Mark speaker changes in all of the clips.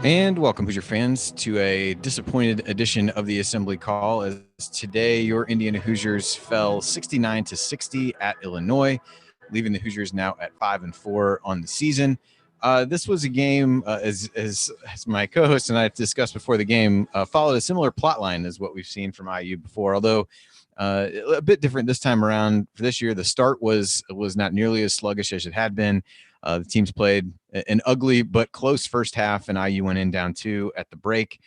Speaker 1: And welcome, Hoosier fans, to a disappointed edition of the Assembly Call. As today, your Indiana Hoosiers fell 69-60 at Illinois, leaving the Hoosiers now at 5-4 on the season. This was a game, as my co-host and I discussed before the game, followed a similar plot line as what we've seen from IU before, although a bit different this time around. For this year, the start was not nearly as sluggish as it had been. The teams played an ugly but close first half, and IU went in down 2 at the break,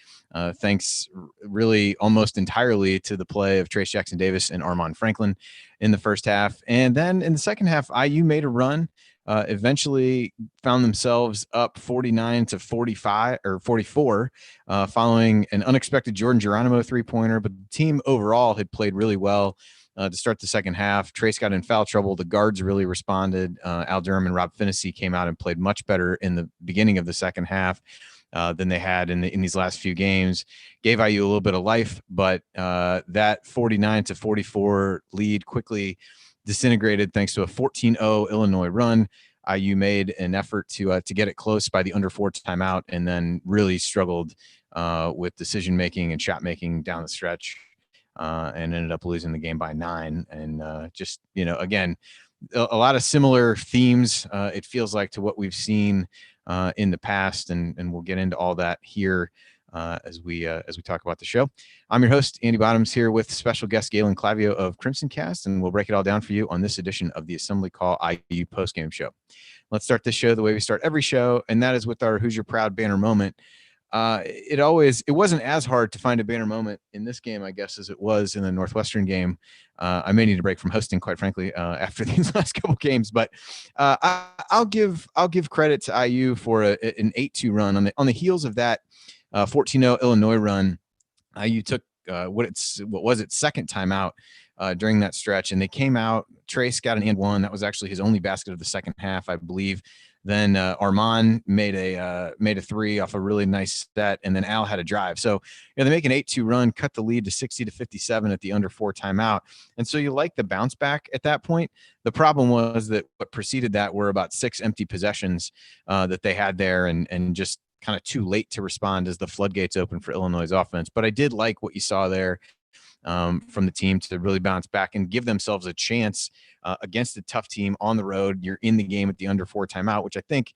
Speaker 1: thanks really almost entirely to the play of Trace Jackson-Davis and Armaan Franklin in the first half. And then in the second half, IU made a run, eventually found themselves up 49-45 or 44, following an unexpected Jordan Geronimo three-pointer. But the team overall had played really well to start the second half. Trace got in foul trouble. The guards really responded. Al Durham and Rob Finney came out and played much better in the beginning of the second half than they had in these last few games. Gave IU a little bit of life, but that 49-44 lead quickly disintegrated thanks to a 14-0 Illinois run. IU made an effort to get it close by the under 4 timeout, and then really struggled with decision making and shot making down the stretch, and ended up losing the game by 9. And again, a lot of similar themes, it feels like, to what we've seen in the past, and we'll get into all that here as we talk about the show. I'm your host, Andy Bottoms, here with special guest Galen Clavio of CrimsonCast, and we'll break it all down for you on this edition of the Assembly Call IU postgame show. Let's start this show the way we start every show, and that is with our Hoosier Proud banner moment. It wasn't as hard to find a banner moment in this game, I guess, as it was in the Northwestern game. I may need a break from hosting, quite frankly, after these last couple games, but I'll give credit to IU for an 8-2 run on the heels of that 14-0 Illinois run. IU took what was its second timeout during that stretch, and they came out. Trace got an and one. That was actually his only basket of the second half, I believe. Then Armaan made a three off a really nice set, and then Al had a drive. So they make an 8-2 run, cut the lead to 60-57 at the under 4 timeout. And so you like the bounce back at that point. The problem was that what preceded that were about 6 empty possessions that they had there, and just kind of too late to respond as the floodgates opened for Illinois' offense. But I did like what you saw there from the team to really bounce back and give themselves a chance against a tough team on the road. You're in the game at the under 4 timeout, which I think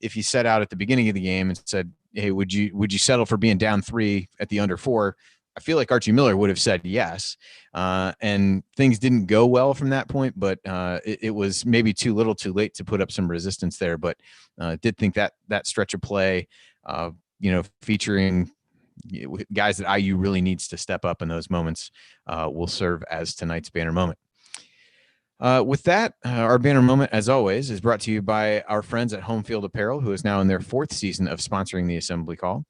Speaker 1: if you set out at the beginning of the game and said, hey, would you settle for being down 3 at the under 4? I feel like Archie Miller would have said yes. And things didn't go well from that point, but it was maybe too little too late to put up some resistance there. But did think that stretch of play, featuring guys that IU really needs to step up in those moments, will serve as tonight's banner moment. With that, our banner moment, as always, is brought to you by our friends at Home Field Apparel, who is now in their 4th season of sponsoring the Assembly Call.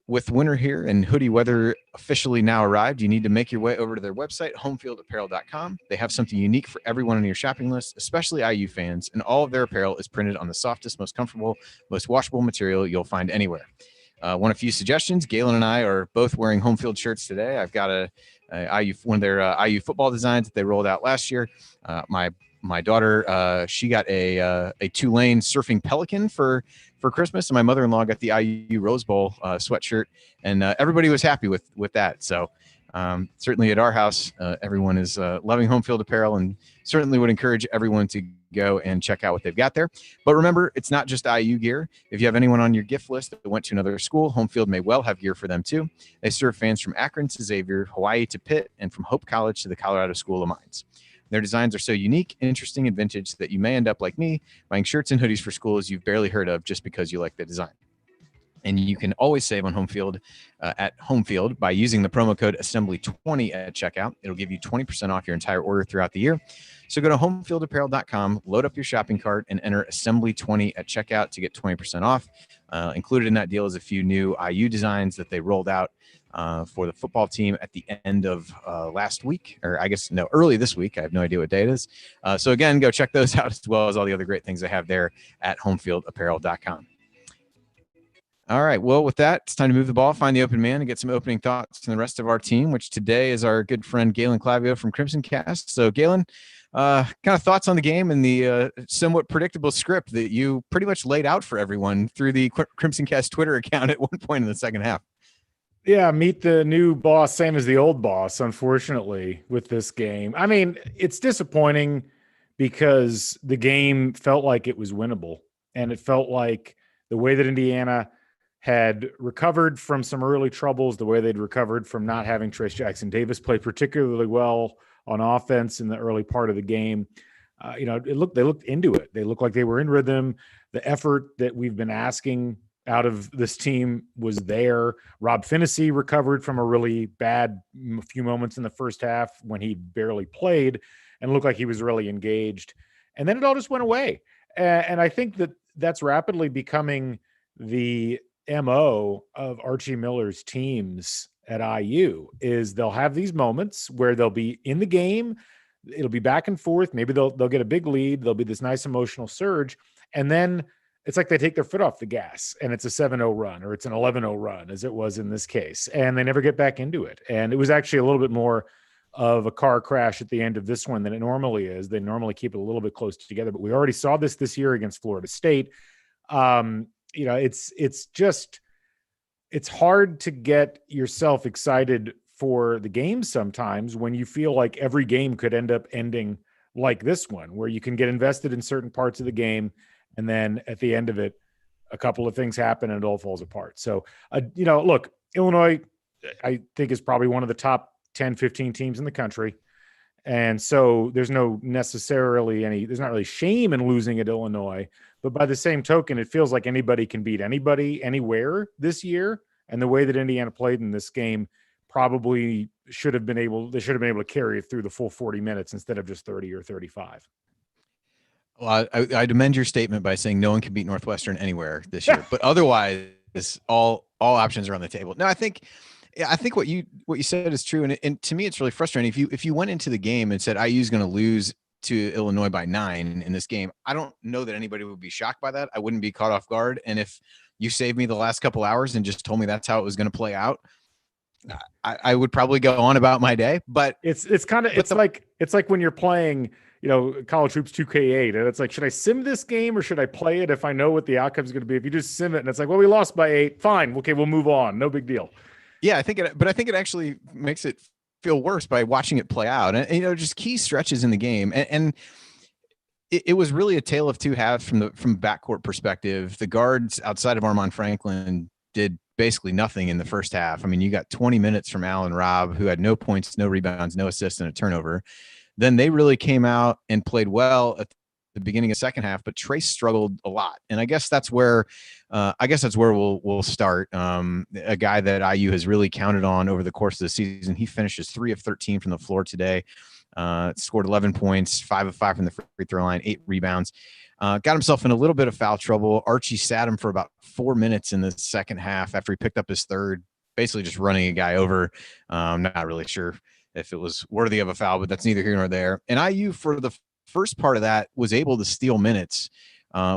Speaker 1: With winter here and hoodie weather officially now arrived, you need to make your way over to their website, homefieldapparel.com. They have something unique for everyone on your shopping list, especially IU fans, and all of their apparel is printed on the softest, most comfortable, most washable material you'll find anywhere. One of few suggestions. Galen and I are both wearing home field shirts today. I've got one of their IU football designs that they rolled out last year. My daughter, she got a Tulane surfing pelican for Christmas, and my mother-in-law got the IU Rose Bowl sweatshirt, and everybody was happy with that. So certainly at our house, everyone is loving home field apparel, and certainly would encourage everyone to go and check out what they've got there. But remember, it's not just IU gear. If you have anyone on your gift list that went to another school, Home Field may well have gear for them too. They serve fans from Akron to Xavier, Hawaii to Pitt, and from Hope College to the Colorado School of Mines. Their designs are so unique, interesting, and vintage that you may end up like me, buying shirts and hoodies for schools you've barely heard of just because you like the design. And you can always save on Home Field at Home Field by using the promo code Assembly20 at checkout. It'll give you 20% off your entire order throughout the year. So go to homefieldapparel.com, load up your shopping cart, and enter Assembly20 at checkout to get 20% off. Included in that deal is a few new IU designs that they rolled out for the football team at the end of last week, or I guess, no, early this week. I have no idea what day it is. So again, go check those out, as well as all the other great things they have there at homefieldapparel.com. All right. Well, with that, it's time to move the ball, find the open man, and get some opening thoughts from the rest of our team, which today is our good friend Galen Clavio from CrimsonCast. So, Galen, kind of thoughts on the game and the somewhat predictable script that you pretty much laid out for everyone through the CrimsonCast Twitter account at one point in the second half.
Speaker 2: Yeah, meet the new boss, same as the old boss, unfortunately, with this game. I mean, it's disappointing because the game felt like it was winnable. And it felt like the way that Indiana had recovered from some early troubles, the way they'd recovered from not having Trace Jackson Davis play particularly well on offense in the early part of the game. They looked into it. They looked like they were in rhythm. The effort that we've been asking out of this team was there. Rob Finney recovered from a really bad few moments in the first half when he barely played and looked like he was really engaged. And then it all just went away. And I think that that's rapidly becoming the MO of Archie Miller's teams at IU is they'll have these moments where they'll be in the game. It'll be back and forth. Maybe they'll get a big lead. There'll be this nice emotional surge. And then it's like they take their foot off the gas and it's a 7-0 run or it's an 11-0 run as it was in this case. And they never get back into it. And it was actually a little bit more of a car crash at the end of this one than it normally is. They normally keep it a little bit close together, but we already saw this year against Florida State. It's hard to get yourself excited for the game sometimes when you feel like every game could end up ending like this one, where you can get invested in certain parts of the game. And then at the end of it, a couple of things happen and it all falls apart. So, look, Illinois, I think, is probably one of the top 10, 15 teams in the country. And so there's not really shame in losing at Illinois. But by the same token, it feels like anybody can beat anybody anywhere this year. And the way that Indiana played in this game probably should have been able to carry it through the full 40 minutes instead of just 30 or 35.
Speaker 1: Well, I'd amend your statement by saying no one can beat Northwestern anywhere this year, but otherwise all options are on the table. No, I think what you said is true. And to me, it's really frustrating. If you went into the game and said IU is going to lose to Illinois by 9 in this game, I don't know that anybody would be shocked by that. I wouldn't be caught off guard. And if you saved me the last couple hours and just told me that's how it was going to play out, I would probably go on about my day. But
Speaker 2: it's like when you're playing, College Hoops 2K8, and it's like, should I sim this game or should I play it if I know what the outcome is going to be? If you just sim it and it's like, well, we lost by 8, fine, okay, we'll move on, no big deal.
Speaker 1: Yeah, I think it actually makes it feel worse by watching it play out, and just key stretches in the game, and it was really a tale of two halves from backcourt perspective. The guards outside of Armaan Franklin did basically nothing in the first half. I mean, you got 20 minutes from Allen Robb, who had no points, no rebounds, no assists, and a turnover. Then they really came out and played well at the beginning of the second half, but Trace struggled a lot. And I guess that's where we'll start. A guy that IU has really counted on over the course of the season. He finishes 3 of 13 from the floor today. Scored 11 points, 5 of 5 from the free throw line, 8 rebounds. Got himself in a little bit of foul trouble. Archie sat him for about 4 minutes in the second half after he picked up his third, basically just running a guy over. Not really sure if it was worthy of a foul, but that's neither here nor there. And IU, for the first part of that, was able to steal minutes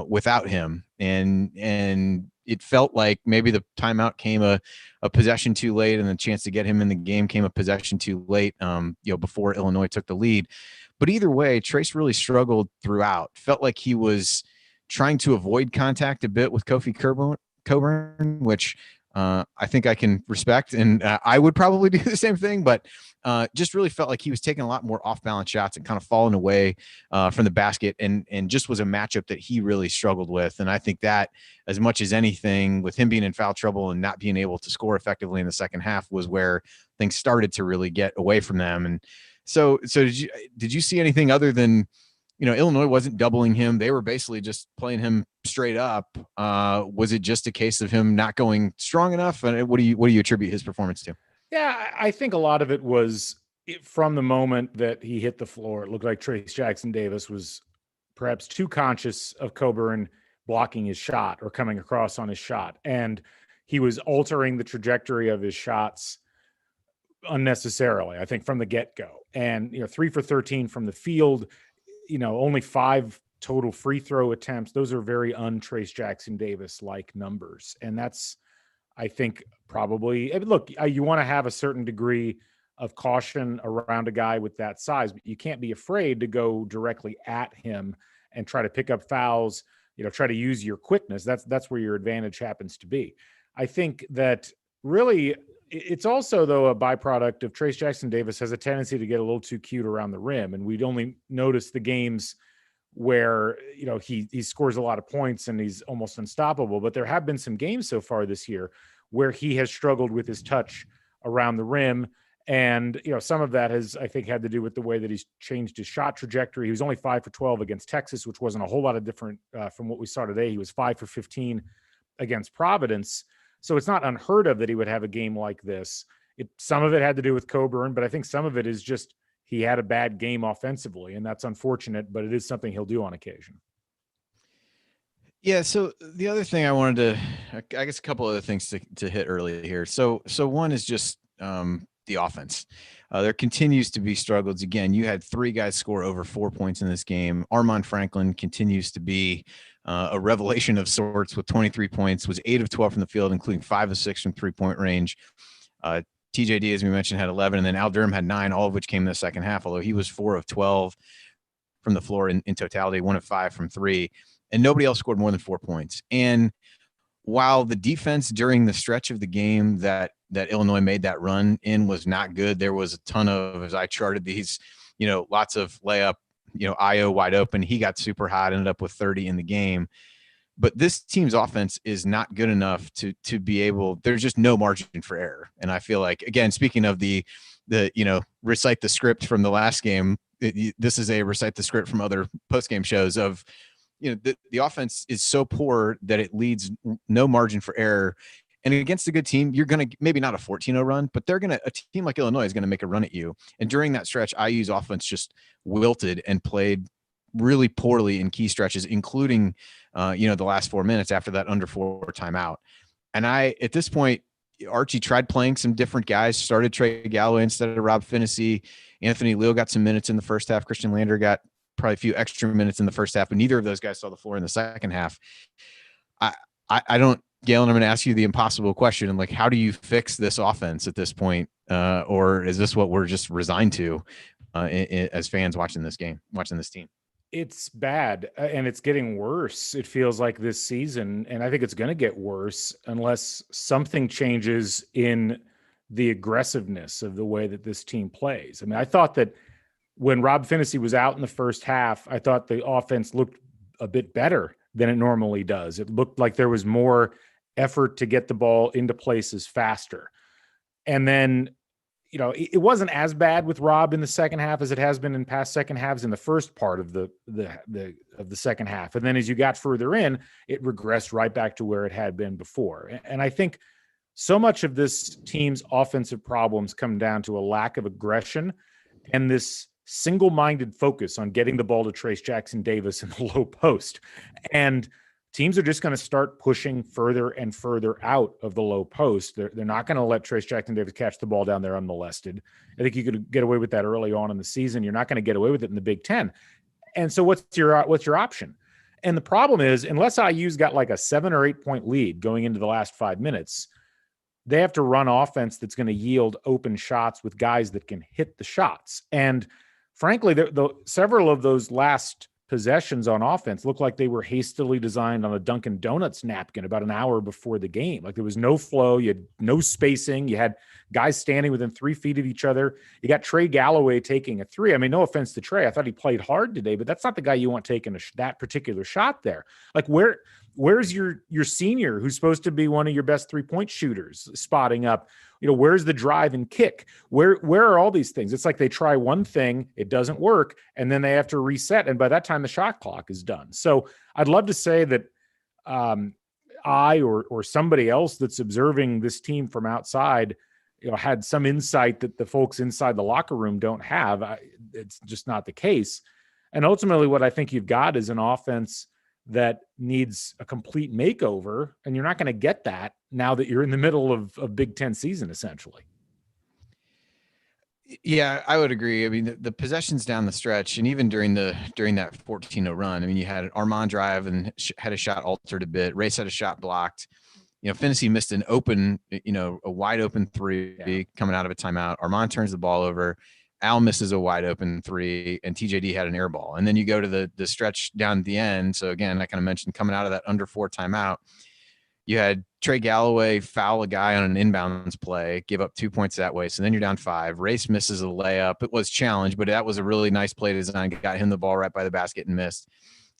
Speaker 1: without him. And it felt like maybe the timeout came a possession too late, and the chance to get him in the game came a possession too late, before Illinois took the lead. But either way, Trace really struggled throughout. Felt like he was trying to avoid contact a bit with Kofi Coburn, which I think I can respect, and I would probably do the same thing, but just really felt like he was taking a lot more off-balance shots and kind of falling away from the basket, and just was a matchup that he really struggled with. And I think that, as much as anything, with him being in foul trouble and not being able to score effectively in the second half, was where things started to really get away from them. And so did you see anything other than, Illinois wasn't doubling him? They were basically just playing him straight up. Was it just a case of him not going strong enough? And what do you attribute his performance to?
Speaker 2: Yeah, I think a lot of it was from the moment that he hit the floor. It looked like Trace Jackson Davis was perhaps too conscious of Coburn blocking his shot or coming across on his shot. And he was altering the trajectory of his shots unnecessarily, I think, from the get-go. And, 3 for 13 from the field, only 5 total free throw attempts. Those are very un-Trace Jackson Davis-like numbers. And that's, I think, probably, look, you want to have a certain degree of caution around a guy with that size, but you can't be afraid to go directly at him and try to pick up fouls, try to use your quickness. That's where your advantage happens to be. I think that really it's also, though, a byproduct of Trayce Jackson-Davis has a tendency to get a little too cute around the rim. And we'd only notice the games where, he scores a lot of points and he's almost unstoppable. But there have been some games so far this year where he has struggled with his touch around the rim. And, some of that has, I think, had to do with the way that he's changed his shot trajectory. He was only 5 for 12 against Texas, which wasn't a whole lot of different from what we saw today. He was 5 for 15 against Providence. So it's not unheard of that he would have a game like this. Some of it had to do with Coburn, but I think some of it is just he had a bad game offensively, and that's unfortunate, but it is something he'll do on occasion.
Speaker 1: Yeah, so the other thing I wanted to, I guess a couple other things to hit early here. So one is just the offense. There continues to be struggles. Again, you had 3 guys score over 4 points in this game. Armand Franklin continues to be a revelation of sorts with 23 points, was 8 of 12 from the field, including 5 of 6 from 3-point range. TJD, as we mentioned, had 11, and then Al Durham had 9, all of which came in the second half, although he was 4 of 12 from the floor in totality, 1 of 5 from 3, and nobody else scored more than 4 points. And while the defense during the stretch of the game that Illinois made that run in was not good, there was a ton of, as I charted these, lots of layup, Ayo wide open. He got super hot, ended up with 30 in the game. But this team's offense is not good enough to be able, there's just no margin for error. And I feel like, again, speaking of the recite the script from the last game, this is a recite the script from other post-game shows of, the offense is so poor that it leads no margin for error. And against a good team, you're going to maybe not a 14-0 run, but a team like Illinois is going to make a run at you. And during that stretch, IU's offense just wilted and played really poorly in key stretches, including, the last 4 minutes after that under 4 timeout. And at this point, Archie tried playing some different guys, started Trey Galloway instead of Rob Finney. Anthony Leal got some minutes in the first half. Christian Lander got probably a few extra minutes in the first half, but neither of those guys saw the floor in the second half. I don't, Galen, I'm going to ask you the impossible question. And how do you fix this offense at this point? Or is this what we're just resigned to as fans watching this game, watching this team?
Speaker 2: It's bad, and it's getting worse. It feels like this season, and I think it's going to get worse unless something changes in the aggressiveness of the way that this team plays. I mean, I thought that when Rob Finney was out in the first half, I thought the offense looked a bit better than it normally does. It looked like there was more effort to get the ball into places faster. And then, it wasn't as bad with Rob in the second half as it has been in past second halves in the first part of the second half. And then as you got further in, it regressed right back to where it had been before. And I think so much of this team's offensive problems come down to a lack of aggression and this single-minded focus on getting the ball to Trayce Jackson-Davis in the low post. And teams are just going to start pushing further and further out of the low post. They're not going to let Trayce Jackson-Davis catch the ball down there unmolested. I think you could get away with that early on in the season. You're not going to get away with it in the Big Ten. And so what's your option? And the problem is, unless IU's got like a 7 or 8 point lead going into the last 5 minutes, they have to run offense that's going to yield open shots with guys that can hit the shots. And frankly, several of those last possessions on offense looked like they were hastily designed on a Dunkin' Donuts napkin about an hour before the game. Like there was no flow. You had no spacing. You had guys standing within 3 feet of each other. You got Trey Galloway taking a 3. I mean, no offense to Trey. I thought he played hard today, but that's not the guy you want taking that particular shot there. Like where's your senior who's supposed to be one of your best 3-point shooters spotting up? Where's the drive and kick? Where are all these things? It's like they try one thing, it doesn't work, and then they have to reset. And by that time, the shot clock is done. So I'd love to say that I or somebody else that's observing this team from outside, had some insight that the folks inside the locker room don't have. It's just not the case. And ultimately, what I think you've got is an offense that needs a complete makeover, and you're not going to get that now that you're in the middle of a Big Ten season, essentially.
Speaker 1: Yeah, I would agree. I mean, the possessions down the stretch, and even during that 14-0 run, I mean, you had an Armand drive and had a shot altered a bit. Race had a shot blocked. Finney missed an open, a wide open three coming out of a timeout. Armand turns the ball over. Al misses a wide open three, and TJD had an air ball. And then you go to the stretch down at the end. So again, I kind of mentioned coming out of that under 4 timeout, you had Trey Galloway foul a guy on an inbounds play, give up 2 points that way. So then you're down 5. Race misses a layup. It was challenged, but that was a really nice play design. Got him the ball right by the basket and missed.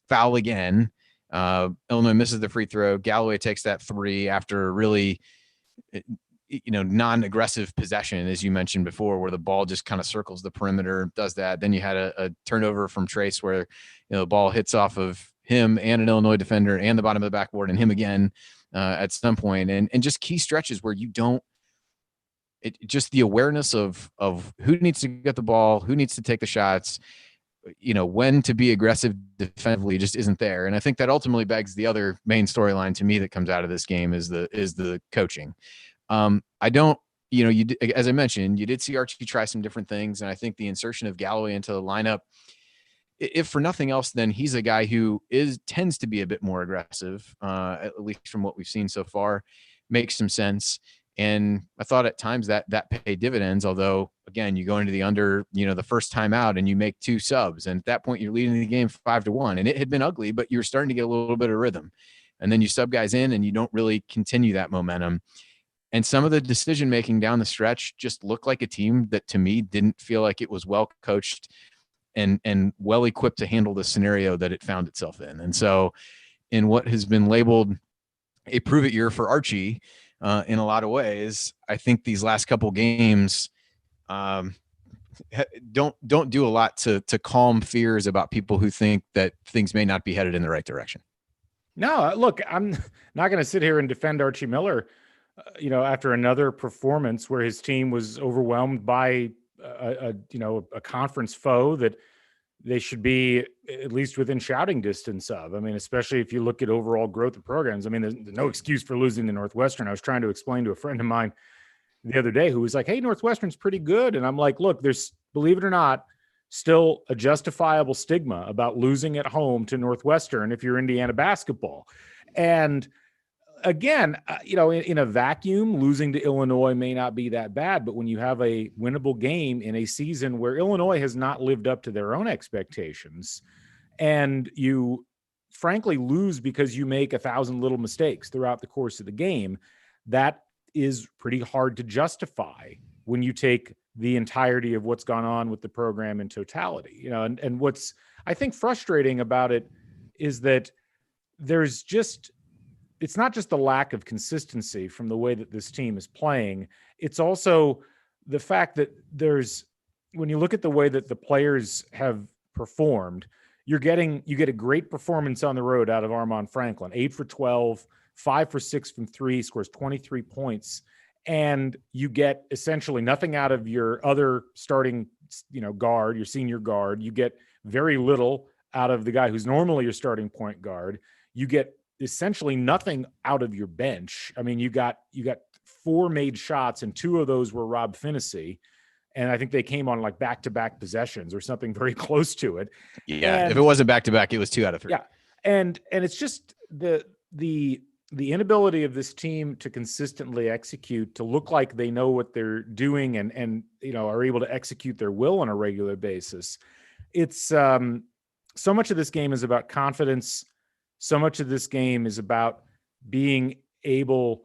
Speaker 1: Foul again. Illinois misses the free throw. Galloway takes that 3 after a really, non-aggressive possession, as you mentioned before, where the ball just kind of circles the perimeter, does that. Then you had a turnover from Trace where, the ball hits off of him and an Illinois defender and the bottom of the backboard and him again at some point. And just key stretches where you don't, just the awareness of who needs to get the ball, who needs to take the shots, when to be aggressive defensively just isn't there. And I think that ultimately begs the other main storyline to me that comes out of this game is the coaching. I don't, as I mentioned, you did see Archie try some different things. And I think the insertion of Galloway into the lineup, if for nothing else, then he's a guy who tends to be a bit more aggressive, at least from what we've seen so far, makes some sense. And I thought at times that paid dividends, although again, you go into the under, the first time out and you make 2 subs. And at that point you're leading the game 5-1, and it had been ugly, but you're starting to get a little bit of rhythm. And then you sub guys in and you don't really continue that momentum. And some of the decision-making down the stretch just looked like a team that to me didn't feel like it was well coached and well equipped to handle the scenario that it found itself in. And so in what has been labeled a prove it year for Archie, in a lot of ways, I think these last couple games don't do a lot to calm fears about people who think that things may not be headed in the right direction.
Speaker 2: No, look, I'm not going to sit here and defend Archie Miller, after another performance where his team was overwhelmed by a conference foe that they should be at least within shouting distance of. I mean, especially if you look at overall growth of programs. I mean, there's no excuse for losing to Northwestern. I was trying to explain to a friend of mine the other day who was like, hey, Northwestern's pretty good. And I'm like, look, there's, believe it or not, still a justifiable stigma about losing at home to Northwestern if you're Indiana basketball. And again, in a vacuum, losing to Illinois may not be that bad, but when you have a winnable game in a season where Illinois has not lived up to their own expectations, and you frankly lose because you make 1,000 little mistakes throughout the course of the game, that is pretty hard to justify when you take the entirety of what's gone on with the program in totality. And what's, I think, frustrating about it is that there's just, it's not just the lack of consistency from the way that this team is playing. It's also the fact that when you look at the way that the players have performed, you get a great performance on the road out of Armand Franklin, 8 for 12, 5 for 6 from 3, scores 23 points. And you get essentially nothing out of your other starting, guard, your senior guard. You get very little out of the guy who's normally your starting point guard. You get essentially nothing out of your bench. I mean, you got 4 made shots, and 2 of those were Rob Finney. And I think they came on like back-to-back possessions or something very close to it.
Speaker 1: Yeah.
Speaker 2: And
Speaker 1: if it wasn't back-to-back, it was 2 out of 3.
Speaker 2: Yeah. And it's just the inability of this team to consistently execute, to look like they know what they're doing and are able to execute their will on a regular basis. It's so much of this game is about confidence. So much of this game is about being able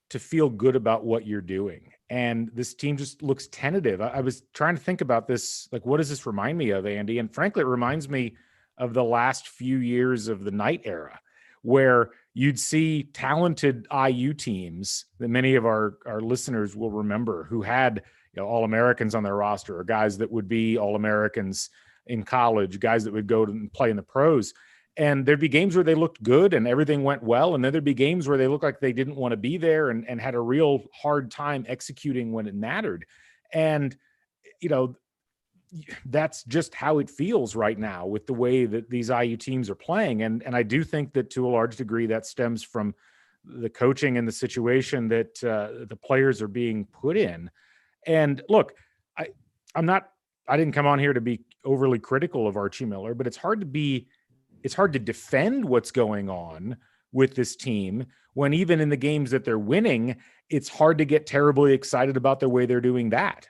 Speaker 2: to feel good about what you're doing. And this team just looks tentative. I was trying to think about this, like, what does this remind me of, Andy? And frankly, it reminds me of the last few years of the Knight era, where you'd see talented IU teams that many of our listeners will remember, who had All-Americans on their roster, or guys that would be All-Americans in college, guys that would go to play in the pros. And there'd be games where they looked good and everything went well. And then there'd be games where they looked like they didn't want to be there and had a real hard time executing when it mattered. And, that's just how it feels right now with the way that these IU teams are playing. And I do think that to a large degree that stems from the coaching and the situation that the players are being put in. And look, I didn't come on here to be overly critical of Archie Miller, but it's hard to defend what's going on with this team, when even in the games that they're winning, it's hard to get terribly excited about the way they're doing that.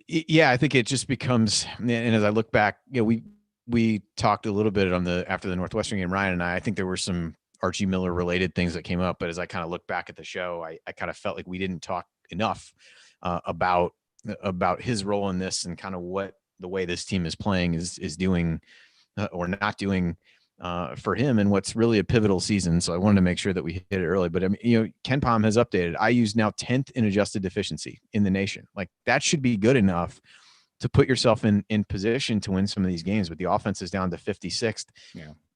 Speaker 1: Yeah, I think it just becomes, and as I look back, we talked a little bit after the Northwestern game, Ryan and I think there were some Archie Miller related things that came up, but as I kind of look back at the show, I kind of felt like we didn't talk enough about his role in this and kind of what the way this team is playing is doing or not doing for him and what's really a pivotal season. So I wanted to make sure that we hit it early. But I mean, Ken Pom has updated. IU's now 10th in adjusted efficiency in the nation. Like that should be good enough to put yourself in position to win some of these games. But the offense is down to 56th,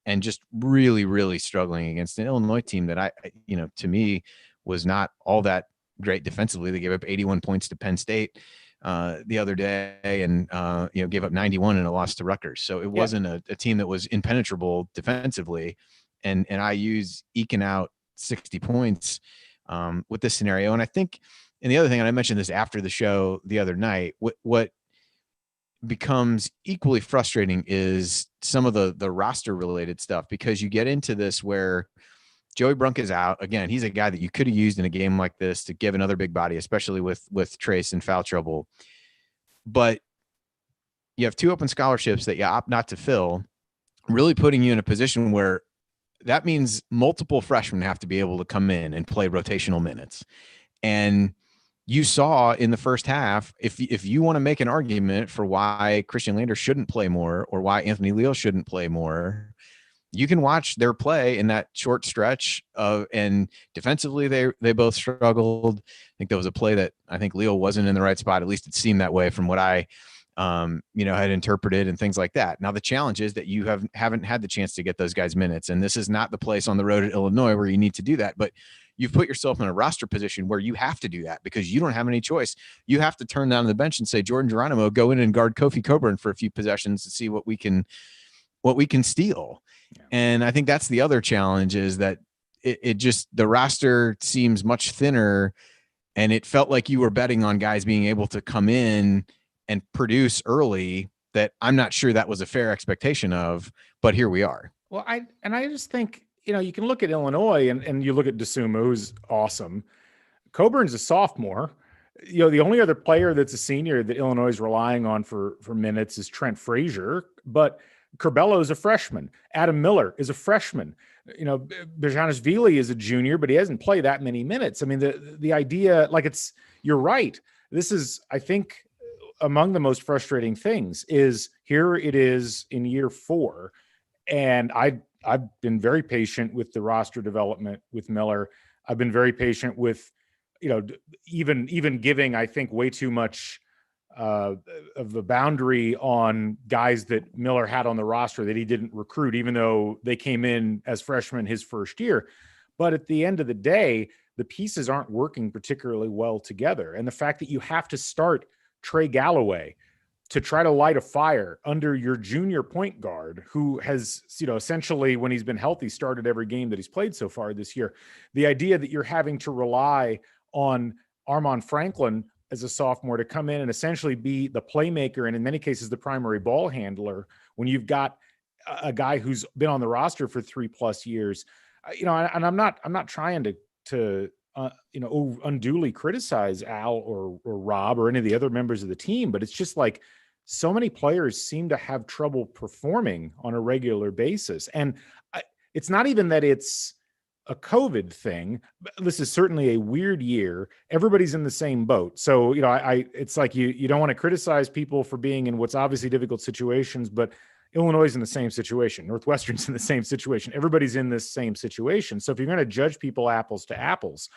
Speaker 1: and just really, really struggling against an Illinois team that to me was not all that great defensively. They gave up 81 points to Penn State the other day, and gave up 91 in a loss to Rutgers. So it wasn't a team that was impenetrable defensively, and IU's eking out 60 points with this scenario. And I think, and the other thing, and I mentioned this after the show the other night, what becomes equally frustrating is some of the roster related stuff, because you get into this where Joey Brunk is out again. He's a guy that you could have used in a game like this to give another big body, especially with Trace in foul trouble. But you have 2 open scholarships that you opt not to fill, really putting you in a position where that means multiple freshmen have to be able to come in and play rotational minutes. And you saw in the first half, if you want to make an argument for why Christian Lander shouldn't play more or why Anthony Leal shouldn't play more, you can watch their play in that short stretch and defensively they both struggled. I think there was a play that I think Leal wasn't in the right spot. At least it seemed that way from what I had interpreted and things like that. Now the challenge is that you haven't had the chance to get those guys minutes, and this is not the place on the road at Illinois where you need to do that. But you've put yourself in a roster position where you have to do that because you don't have any choice. You have to turn down the bench and say, Jordan Geronimo, go in and guard Kofi Coburn for a few possessions to see what we can steal. Yeah. And I think that's the other challenge, is that it just, the roster seems much thinner, and it felt like you were betting on guys being able to come in and produce early, that I'm not sure that was a fair expectation of, but here we are.
Speaker 2: Well, I just think, you can look at Illinois and you look at Dosunmo, who's awesome. Coburn's a sophomore. The only other player that's a senior that Illinois is relying on for minutes is Trent Frazier, but Curbelo is a freshman. Adam Miller is a freshman. Berjanis Vili is a junior, but he hasn't played that many minutes. I mean, the idea, you're right. This is, I think, among the most frustrating things is here it is in year 4. And I've been very patient with the roster development with Miller. I've been very patient with, even giving, I think, way too much of the boundary on guys that Miller had on the roster that he didn't recruit, even though they came in as freshmen his first year. But at the end of the day, the pieces aren't working particularly well together. And the fact that you have to start Trey Galloway to try to light a fire under your junior point guard, who has, essentially, when he's been healthy, started every game that he's played so far this year. The idea that you're having to rely on Armon Franklin as a sophomore to come in and essentially be the playmaker and in many cases the primary ball handler when you've got a guy who's been on the roster for 3+ years, and I'm not trying to unduly criticize Al or Rob or any of the other members of the team, but it's just like so many players seem to have trouble performing on a regular basis. And it's not even that it's a COVID thing. This is certainly a weird year. Everybody's in the same boat. So, it's like you don't want to criticize people for being in what's obviously difficult situations, but Illinois is in the same situation. Northwestern's in the same situation. Everybody's in this same situation. So if you're going to judge people apples to apples,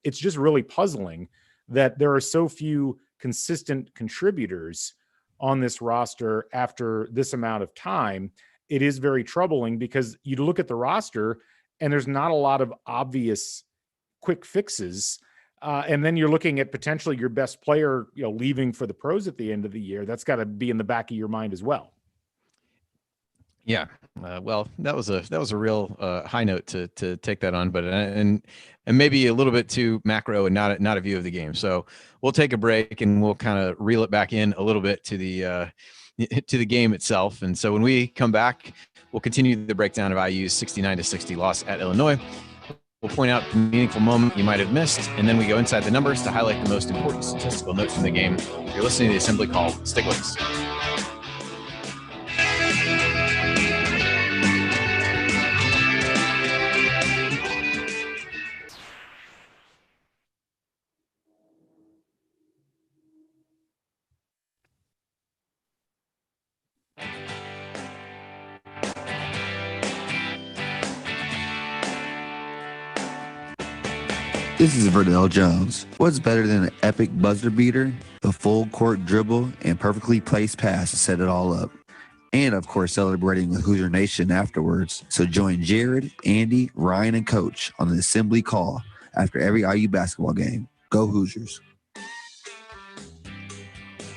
Speaker 2: it's just really puzzling that there are so few consistent contributors on this roster after this amount of time. It is very troubling because you look at the roster and there's not a lot of obvious quick fixes. And then you're looking at potentially your best player, leaving for the pros at the end of the year. That's got to be in the back of your mind as well.
Speaker 1: Yeah. Well, that was a real high note to take that on, but and maybe a little bit too macro and not a view of the game. So we'll take a break and we'll kind of reel it back in a little bit to the game itself. And so when we come back, we'll continue the breakdown of IU's 69-60 loss at Illinois. We'll point out the meaningful moment you might have missed, and then we go inside the numbers to highlight the most important statistical notes from the game. You're listening to the Assembly Call. Stick with us.
Speaker 3: This is Verdell Jones. What's better than an epic buzzer beater, the full court dribble, and perfectly placed pass to set it all up? And, of course, celebrating with Hoosier Nation afterwards. So join Jared, Andy, Ryan, and Coach on the Assembly Call after every IU basketball game. Go Hoosiers.
Speaker 1: All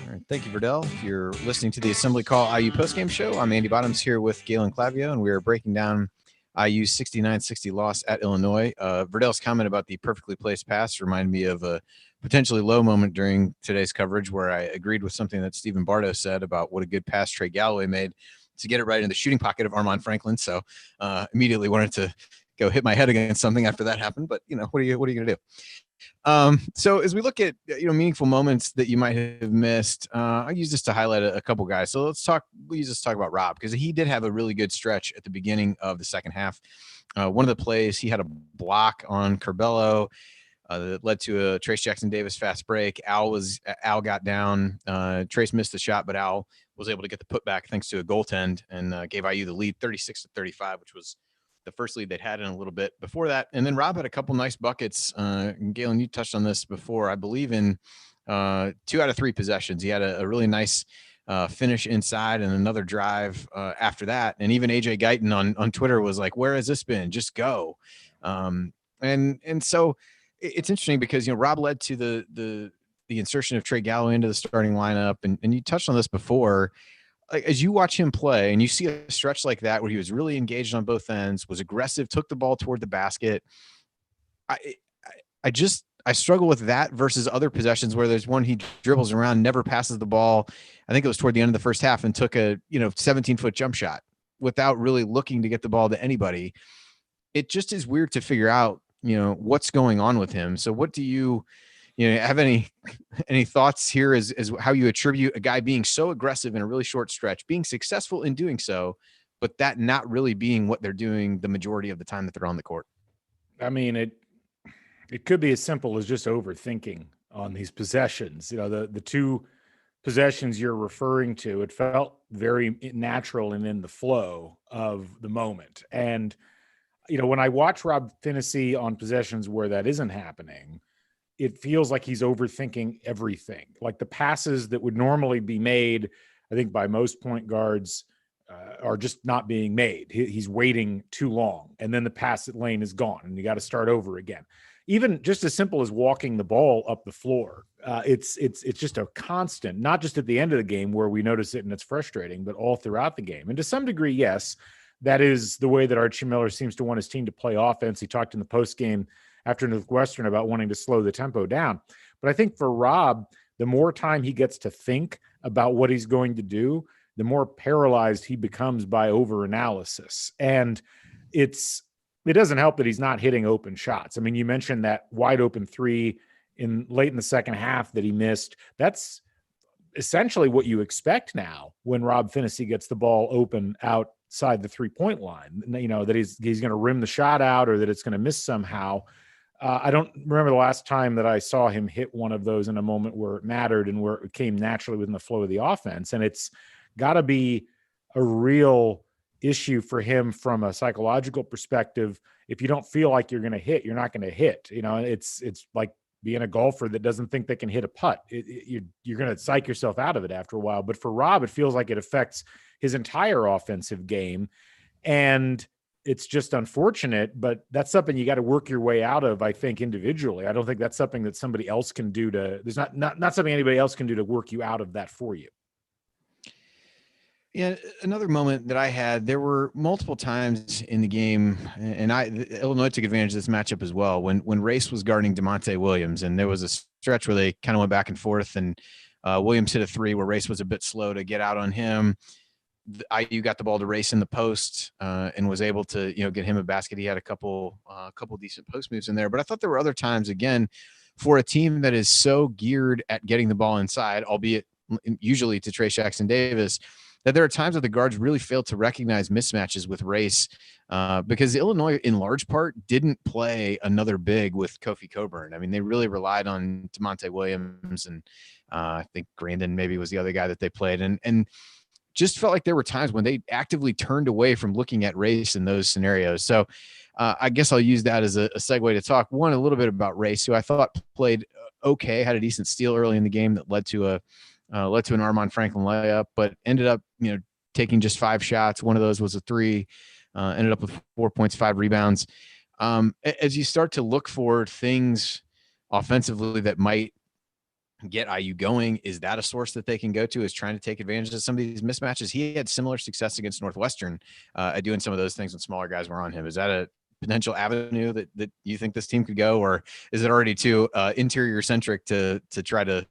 Speaker 1: right, thank you, Verdell. You're listening to the Assembly Call IU postgame show. I'm Andy Bottoms here with Galen Clavio, and we are breaking down IU's 69-60 loss at Illinois. Verdell's comment about the perfectly placed pass reminded me of a potentially low moment during today's coverage where I agreed with something that Stephen Bardo said about what a good pass Trey Galloway made to get it right in the shooting pocket of Armand Franklin. So immediately wanted to go hit my head against something after that happened. But, what are you going to do? So as we look at, meaningful moments that you might have missed, I use this to highlight a couple guys. So we'll use this to talk about Rob, because he did have a really good stretch at the beginning of the second half. One of the plays, he had a block on Curbelo that led to a Trace Jackson Davis fast break. Al got down. Trace missed the shot, but Al was able to get the putback thanks to a goaltend and gave IU the lead 36-35, which was the first lead they'd had in a little bit before that. And then Rob had a couple nice buckets. Galen, you touched on this before, I believe in 2 out of 3 possessions. He had a really nice finish inside and another drive after that. And even AJ Guyton on Twitter was like, where has this been? Just go. And so it's interesting because, Rob led to the insertion of Trey Galloway into the starting lineup. And you touched on this before. Like, as you watch him play and you see a stretch like that where he was really engaged on both ends, was aggressive, took the ball toward the basket. I struggle with that versus other possessions where there's one he dribbles around, never passes the ball. I think it was toward the end of the first half and took a 17-foot jump shot without really looking to get the ball to anybody. It just is weird to figure out, what's going on with him. So what do you have any thoughts here as how you attribute a guy being so aggressive in a really short stretch, being successful in doing so, but that not really being what they're doing the majority of the time that they're on the court?
Speaker 2: I mean, it could be as simple as just overthinking on these possessions. The 2 possessions you're referring to, it felt very natural and in the flow of the moment. And, when I watch Rob Phinisee on possessions where that isn't happening, it feels like he's overthinking everything. Like the passes that would normally be made, I think by most point guards, are just not being made. He's waiting too long, and then the pass lane is gone, and you got to start over again. Even just as simple as walking the ball up the floor, it's just a constant. Not just at the end of the game where we notice it and it's frustrating, but all throughout the game. And to some degree, yes, that is the way that Archie Miller seems to want his team to play offense. He talked in the postgame after Northwestern about wanting to slow the tempo down. But I think for Rob, the more time he gets to think about what he's going to do, the more paralyzed he becomes by overanalysis. And it doesn't help that he's not hitting open shots. I mean, you mentioned that wide open 3 late in the second half that he missed. That's essentially what you expect now when Rob Phinisee gets the ball open outside the 3-point line, that he's going to rim the shot out or that it's going to miss somehow. I don't remember the last time that I saw him hit one of those in a moment where it mattered and where it came naturally within the flow of the offense. And it's got to be a real issue for him from a psychological perspective. If you don't feel like you're going to hit, you're not going to hit. It's like being a golfer that doesn't think they can hit a putt. You're going to psych yourself out of it after a while. But for Rob, it feels like it affects his entire offensive game. And it's just unfortunate, but that's something you got to work your way out of, I think, individually. I don't think that's something that somebody else can do there's not something anybody else can do to work you out of that for you.
Speaker 1: Yeah, another moment that I had, there were multiple times in the game, and Illinois took advantage of this matchup as well. When Race was guarding DeMonte Williams, and there was a stretch where they kind of went back and forth, and Williams hit a three where Race was a bit slow to get out on him. IU got the ball to Race in the post and was able to get him a basket. He had a couple decent post moves in there, but I thought there were other times again for a team that is so geared at getting the ball inside, albeit usually to Trey Jackson-Davis, that there are times that the guards really failed to recognize mismatches with Race because Illinois, in large part, didn't play another big with Kofi Coburn. I mean, they really relied on DeMonte Williams, and I think Grandin maybe was the other guy that they played. And just felt like there were times when they actively turned away from looking at Race in those scenarios. So I guess I'll use that as a segue to talk a little bit about Race, who I thought played okay, had a decent steal early in the game that led to an Armand Franklin layup, but ended up, taking just 5 shots. One of those was a three, ended up with 4 points, 5 rebounds. As you start to look for things offensively that might get IU going, is that a source that they can go to, is trying to take advantage of some of these mismatches? He had similar success against Northwestern at doing some of those things when smaller guys were on him. Is that a potential avenue that you think this team could go, or is it already too interior centric to try to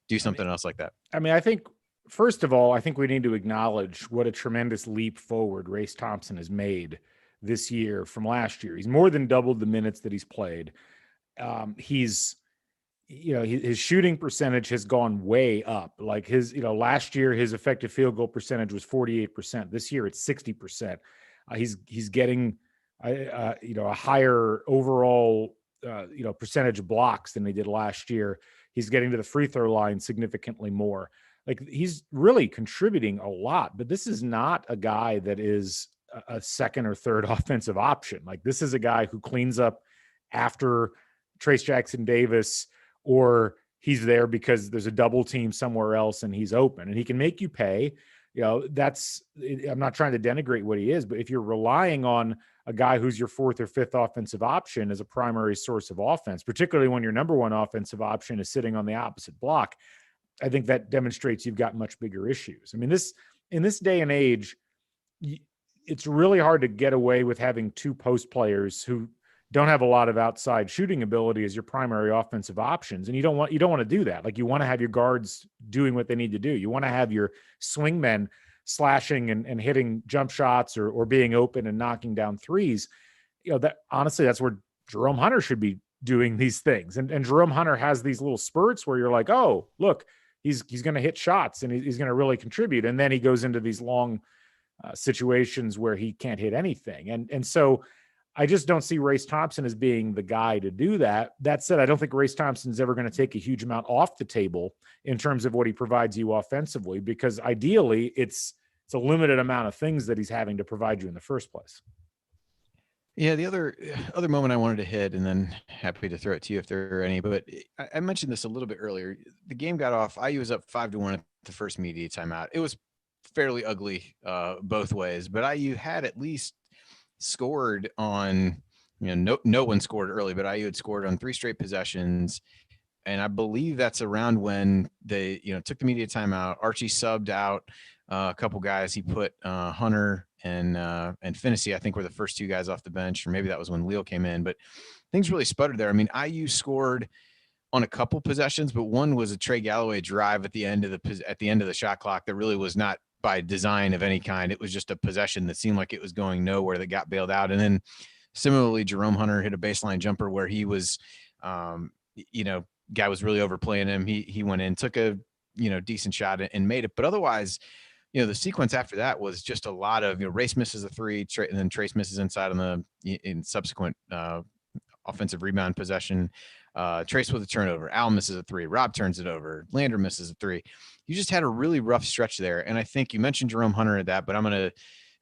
Speaker 1: do something else like that?
Speaker 2: I mean, I think, first of all, I think we need to acknowledge what a tremendous leap forward Race Thompson has made this year from last year. He's more than doubled the minutes that he's played. His shooting percentage has gone way up. Like last year, his effective field goal percentage was 48%. This year it's 60%. He's getting, a higher overall, percentage of blocks than he did last year. He's getting to the free throw line significantly more. Like, he's really contributing a lot, but this is not a guy that is a second or third offensive option. Like, this is a guy who cleans up after Trace Jackson-Davis, or he's there because there's a double team somewhere else and he's open and he can make you pay. I'm not trying to denigrate what he is, but if you're relying on a guy who's your 4th or 5th offensive option as a primary source of offense, particularly when your number one offensive option is sitting on the opposite block, I think that demonstrates you've got much bigger issues. I mean, in this day and age, it's really hard to get away with having 2 post players who don't have a lot of outside shooting ability as your primary offensive options. And you don't want to do that. Like, you want to have your guards doing what they need to do. You want to have your swingmen slashing and hitting jump shots or being open and knocking down threes. That honestly, that's where Jerome Hunter should be doing these things. And Jerome Hunter has these little spurts where you're like, oh, look, he's going to hit shots and he's going to really contribute. And then he goes into these long situations where he can't hit anything. And so I just don't see Race Thompson as being the guy to do that. That said, I don't think Race Thompson's ever going to take a huge amount off the table in terms of what he provides you offensively, because ideally it's a limited amount of things that he's having to provide you in the first place.
Speaker 1: Yeah, the other moment I wanted to hit, and then happy to throw it to you if there are any, but I mentioned this a little bit earlier. The game got off. IU was up 5-1 at the first media timeout. It was fairly ugly both ways, but IU had at least scored on, no one scored early, but IU had scored on 3 straight possessions. And I believe that's around when they, took the media timeout. Archie subbed out a couple guys. He put Hunter and Finney, I think, were the first 2 guys off the bench, or maybe that was when Leal came in, but things really sputtered there. I mean, IU scored on a couple possessions, but one was a Trey Galloway drive at the end of the shot clock that really was not by design of any kind. It was just a possession that seemed like it was going nowhere that got bailed out. And then similarly, Jerome Hunter hit a baseline jumper where he was, guy was really overplaying him. He went in, took a, decent shot and made it. But otherwise, the sequence after that was just a lot of, Race misses a 3, and then Trace misses inside in subsequent offensive rebound possession. Trace with a turnover. Al misses a 3. Rob turns it over. Lander misses a 3. You just had a really rough stretch there. And I think you mentioned Jerome Hunter at that, but I'm going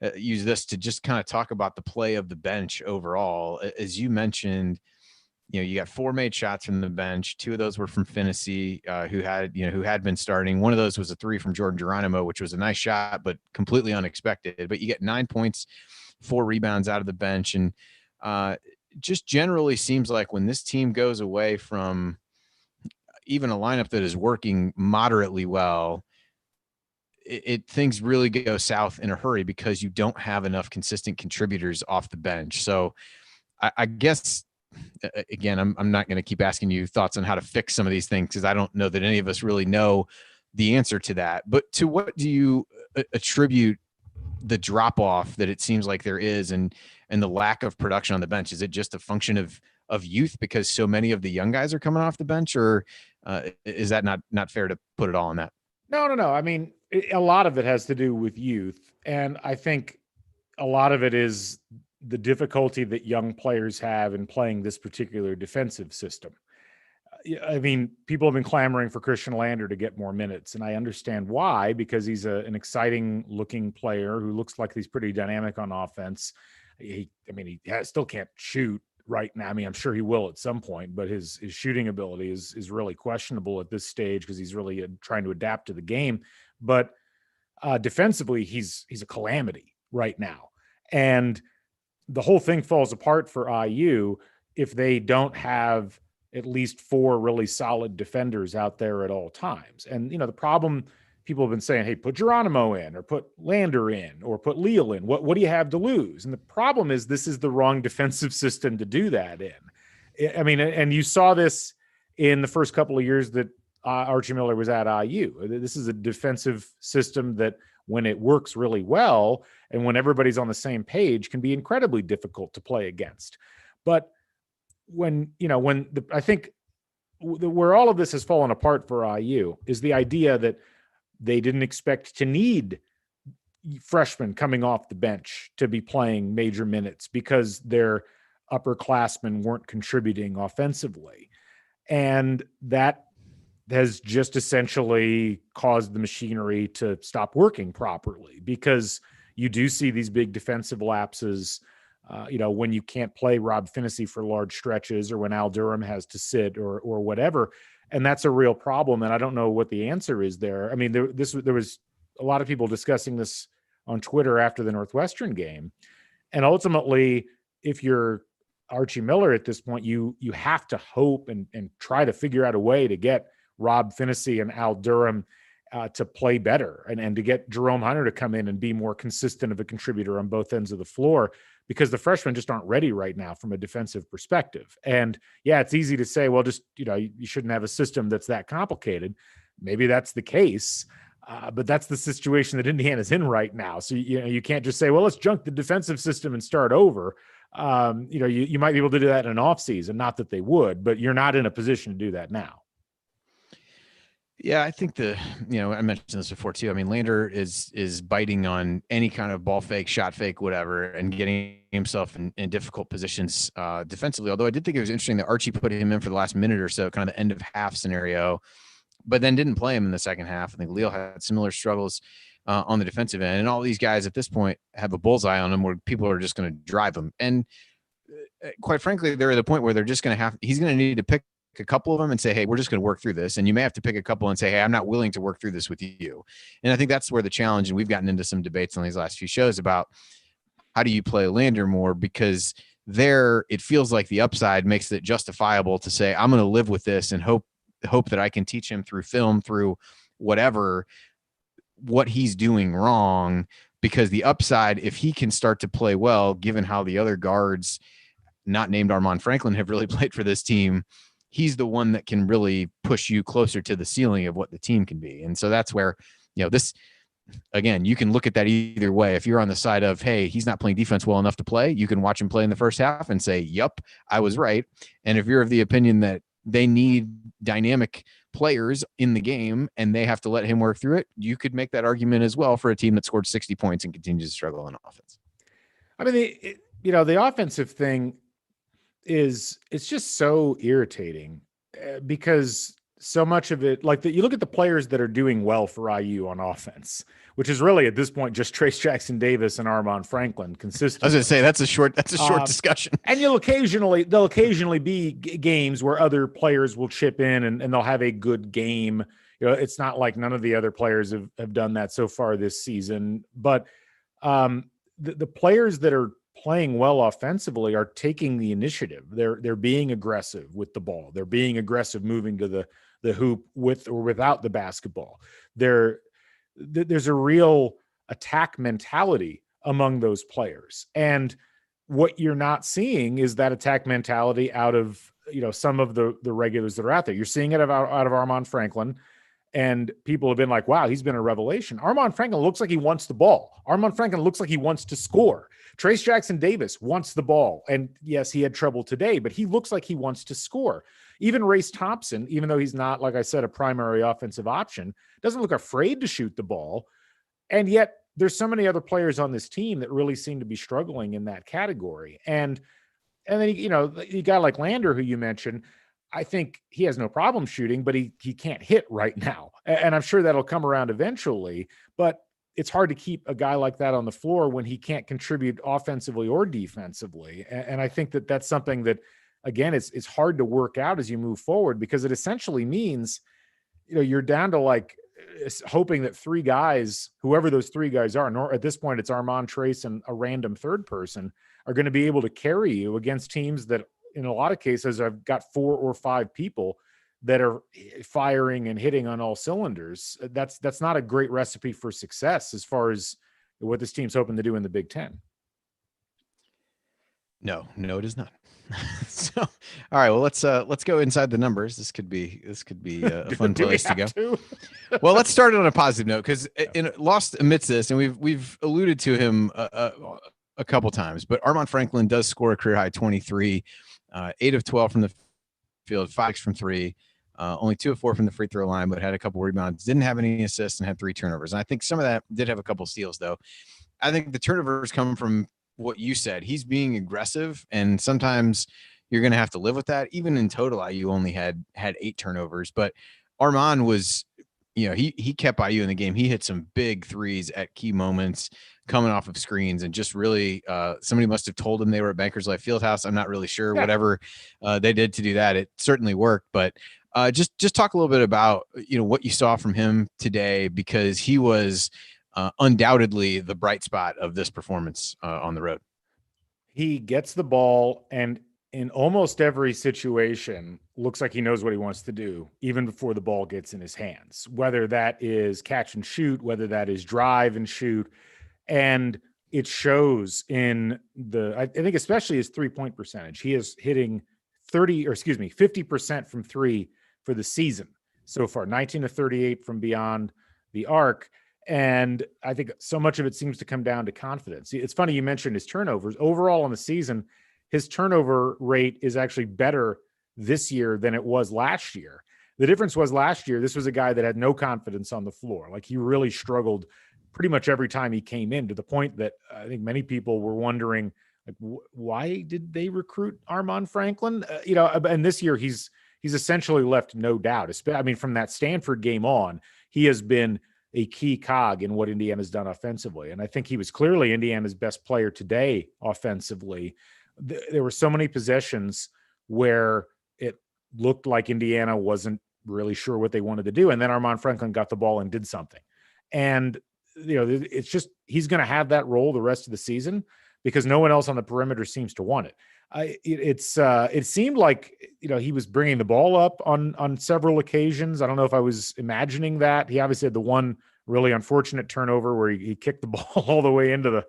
Speaker 1: to use this to just kind of talk about the play of the bench overall. As you mentioned, you got 4 made shots from the bench. 2 of those were from Finney, who had been starting. One of those was a 3 from Jordan Geronimo, which was a nice shot, but completely unexpected. But you get 9 points, 4 rebounds out of the bench. And just generally seems like when this team goes away from even a lineup that is working moderately well, things really go south in a hurry because you don't have enough consistent contributors off the bench. So I guess, again, I'm not going to keep asking you thoughts on how to fix some of these things because I don't know that any of us really know the answer to that. But to what do you attribute the drop off that it seems like there is and the lack of production on the bench? Is it just a function of youth because so many of the young guys are coming off the bench, or is that not fair to put it all on that?
Speaker 2: No. I mean, a lot of it has to do with youth. And I think a lot of it is the difficulty that young players have in playing this particular defensive system. I mean, people have been clamoring for Christian Lander to get more minutes, and I understand why, because he's an exciting looking player who looks like he's pretty dynamic on offense. He still can't shoot right now. I mean, I'm sure he will at some point, but his shooting ability is really questionable at this stage because he's really trying to adapt to the game. But defensively, he's a calamity right now. And the whole thing falls apart for IU if they don't have at least 4 really solid defenders out there at all times. And, the problem, people have been saying, hey, put Geronimo in or put Lander in or put Leal in. What do you have to lose? And the problem is this is the wrong defensive system to do that in. I mean, and you saw this in the first couple of years that Archie Miller was at IU. This is a defensive system that when it works really well and when everybody's on the same page can be incredibly difficult to play against. But I think where all of this has fallen apart for IU is the idea that they didn't expect to need freshmen coming off the bench to be playing major minutes because their upperclassmen weren't contributing offensively. And that has just essentially caused the machinery to stop working properly because you do see these big defensive lapses when you can't play Rob Finney for large stretches or when Al Durham has to sit or whatever. And that's a real problem. And I don't know what the answer is there. I mean, there was a lot of people discussing this on Twitter after the Northwestern game. And ultimately, if you're Archie Miller at this point, you have to hope and try to figure out a way to get Rob Finney and Al Durham to play better and to get Jerome Hunter to come in and be more consistent of a contributor on both ends of the floor, because the freshmen just aren't ready right now from a defensive perspective. And yeah, it's easy to say, well, just, you shouldn't have a system that's that complicated. Maybe that's the case, but that's the situation that Indiana's in right now. So, you can't just say, well, let's junk the defensive system and start over. You might be able to do that in an offseason, not that they would, but you're not in a position to do that now.
Speaker 1: Yeah, I think I mentioned this before too. I mean, Lander is biting on any kind of ball fake, shot fake, whatever, and getting himself in difficult positions defensively. Although I did think it was interesting that Archie put him in for the last minute or so, kind of the end of half scenario, but then didn't play him in the second half. I think Leal had similar struggles on the defensive end, and all these guys at this point have a bullseye on them where people are just going to drive them. And quite frankly, they're at the point where they're just going to he's going to need to pick a couple of them and say, hey, we're just going to work through this. And you may have to pick a couple and say, hey, I'm not willing to work through this with you. And I think that's where the challenge, and we've gotten into some debates on these last few shows about how do you play Lander more, because there it feels like the upside makes it justifiable to say, I'm going to live with this and hope that I can teach him through film, through whatever, what he's doing wrong, because the upside, if he can start to play well, given how the other guards not named Armaan Franklin have really played for this team, he's the one that can really push you closer to the ceiling of what the team can be. And so that's where, this, again, you can look at that either way. If you're on the side of, hey, he's not playing defense well enough to play, you can watch him play in the first half and say, yep, I was right. And if you're of the opinion that they need dynamic players in the game and they have to let him work through it, you could make that argument as well for a team that scored 60 points and continues to struggle on offense.
Speaker 2: I mean, the offensive thing it's just so irritating because so much of it, you look at the players that are doing well for IU on offense, which is really at this point just Trace Jackson Davis and Armaan Franklin consistently.
Speaker 1: I was going to say that's a short discussion. And
Speaker 2: they'll occasionally be games where other players will chip in and they'll have a good game. It's not like none of the other players have done that so far this season, but the players that are playing well offensively are taking the initiative. They're being aggressive with the ball. They're being aggressive moving to the hoop with or without the basketball. They're there's a real attack mentality among those players. And what you're not seeing is that attack mentality out of, some of the regulars that are out there. You're seeing it out of Armaan Franklin, and people have been like, wow, he's been a revelation. Armaan Franklin looks like he wants the ball. Armaan Franklin looks like he wants to score. Trayce Jackson-Davis wants the ball. And yes, he had trouble today, but he looks like he wants to score. Even Race Thompson, even though he's not, like I said, a primary offensive option, doesn't look afraid to shoot the ball. And yet there's so many other players on this team that really seem to be struggling in that category. And then, you got like Lander, who you mentioned. I think he has no problem shooting, but he can't hit right now. And I'm sure that'll come around eventually, but it's hard to keep a guy like that on the floor when he can't contribute offensively or defensively. And I think that that's something that, again, it's hard to work out as you move forward, because it essentially means, you're down to like hoping that three guys, whoever those three guys are, nor at this point it's Armaan, Trayce, and a random third person, are going to be able to carry you against teams that in a lot of cases I've got 4 or 5 people that are firing and hitting on all cylinders. That's not a great recipe for success as far as what this team's hoping to do in the Big Ten.
Speaker 1: No, it is not. So, all right, well, let's go inside the numbers. This could be a fun place to go. Well, let's start it on a positive note, because in lost amidst this, and we've alluded to him a couple times, but Armaan Franklin does score a career high 23, 8 of 12 from the field, 5 from 3, only 2 of 4 from the free throw line, but had a couple rebounds, didn't have any assists, and had 3 turnovers. And I think some of that did have a couple steals, though. I think the turnovers come from what you said. He's being aggressive, and sometimes you're going to have to live with that. Even in total, IU only had 8 turnovers, but Armaan was, he kept IU in the game. He hit some big threes at key moments coming off of screens, and just really somebody must have told him they were at Bankers Life Fieldhouse. I'm not really sure. Yeah. Whatever they did to do that, it certainly worked. But just talk a little bit about, what you saw from him today, because he was undoubtedly the bright spot of this performance on the road.
Speaker 2: He gets the ball, and in almost every situation looks like he knows what he wants to do even before the ball gets in his hands, whether that is catch and shoot, whether that is drive and shoot. And it shows in I think especially his 3-point percentage. He is hitting 50% from 3 for the season so far, 19 to 38 from beyond the arc. And I think so much of it seems to come down to confidence. It's funny you mentioned his turnovers. Overall in the season, his turnover rate is actually better this year than it was last year. The difference was last year, this was a guy that had no confidence on the floor. Like, he really struggled pretty much every time he came in, to the point that I think many people were wondering, like, why did they recruit Armaan Franklin? And this year he's essentially left no doubt. I mean, from that Stanford game on, he has been a key cog in what Indiana's done offensively. And I think he was clearly Indiana's best player today offensively. There were so many possessions where it looked like Indiana wasn't really sure what they wanted to do. And then Armaan Franklin got the ball and did something. And, it's just, he's going to have that role the rest of the season, because no one else on the perimeter seems to want it. It seemed like, he was bringing the ball up on several occasions. I don't know if I was imagining that. He obviously had the one really unfortunate turnover where he kicked the ball all the way into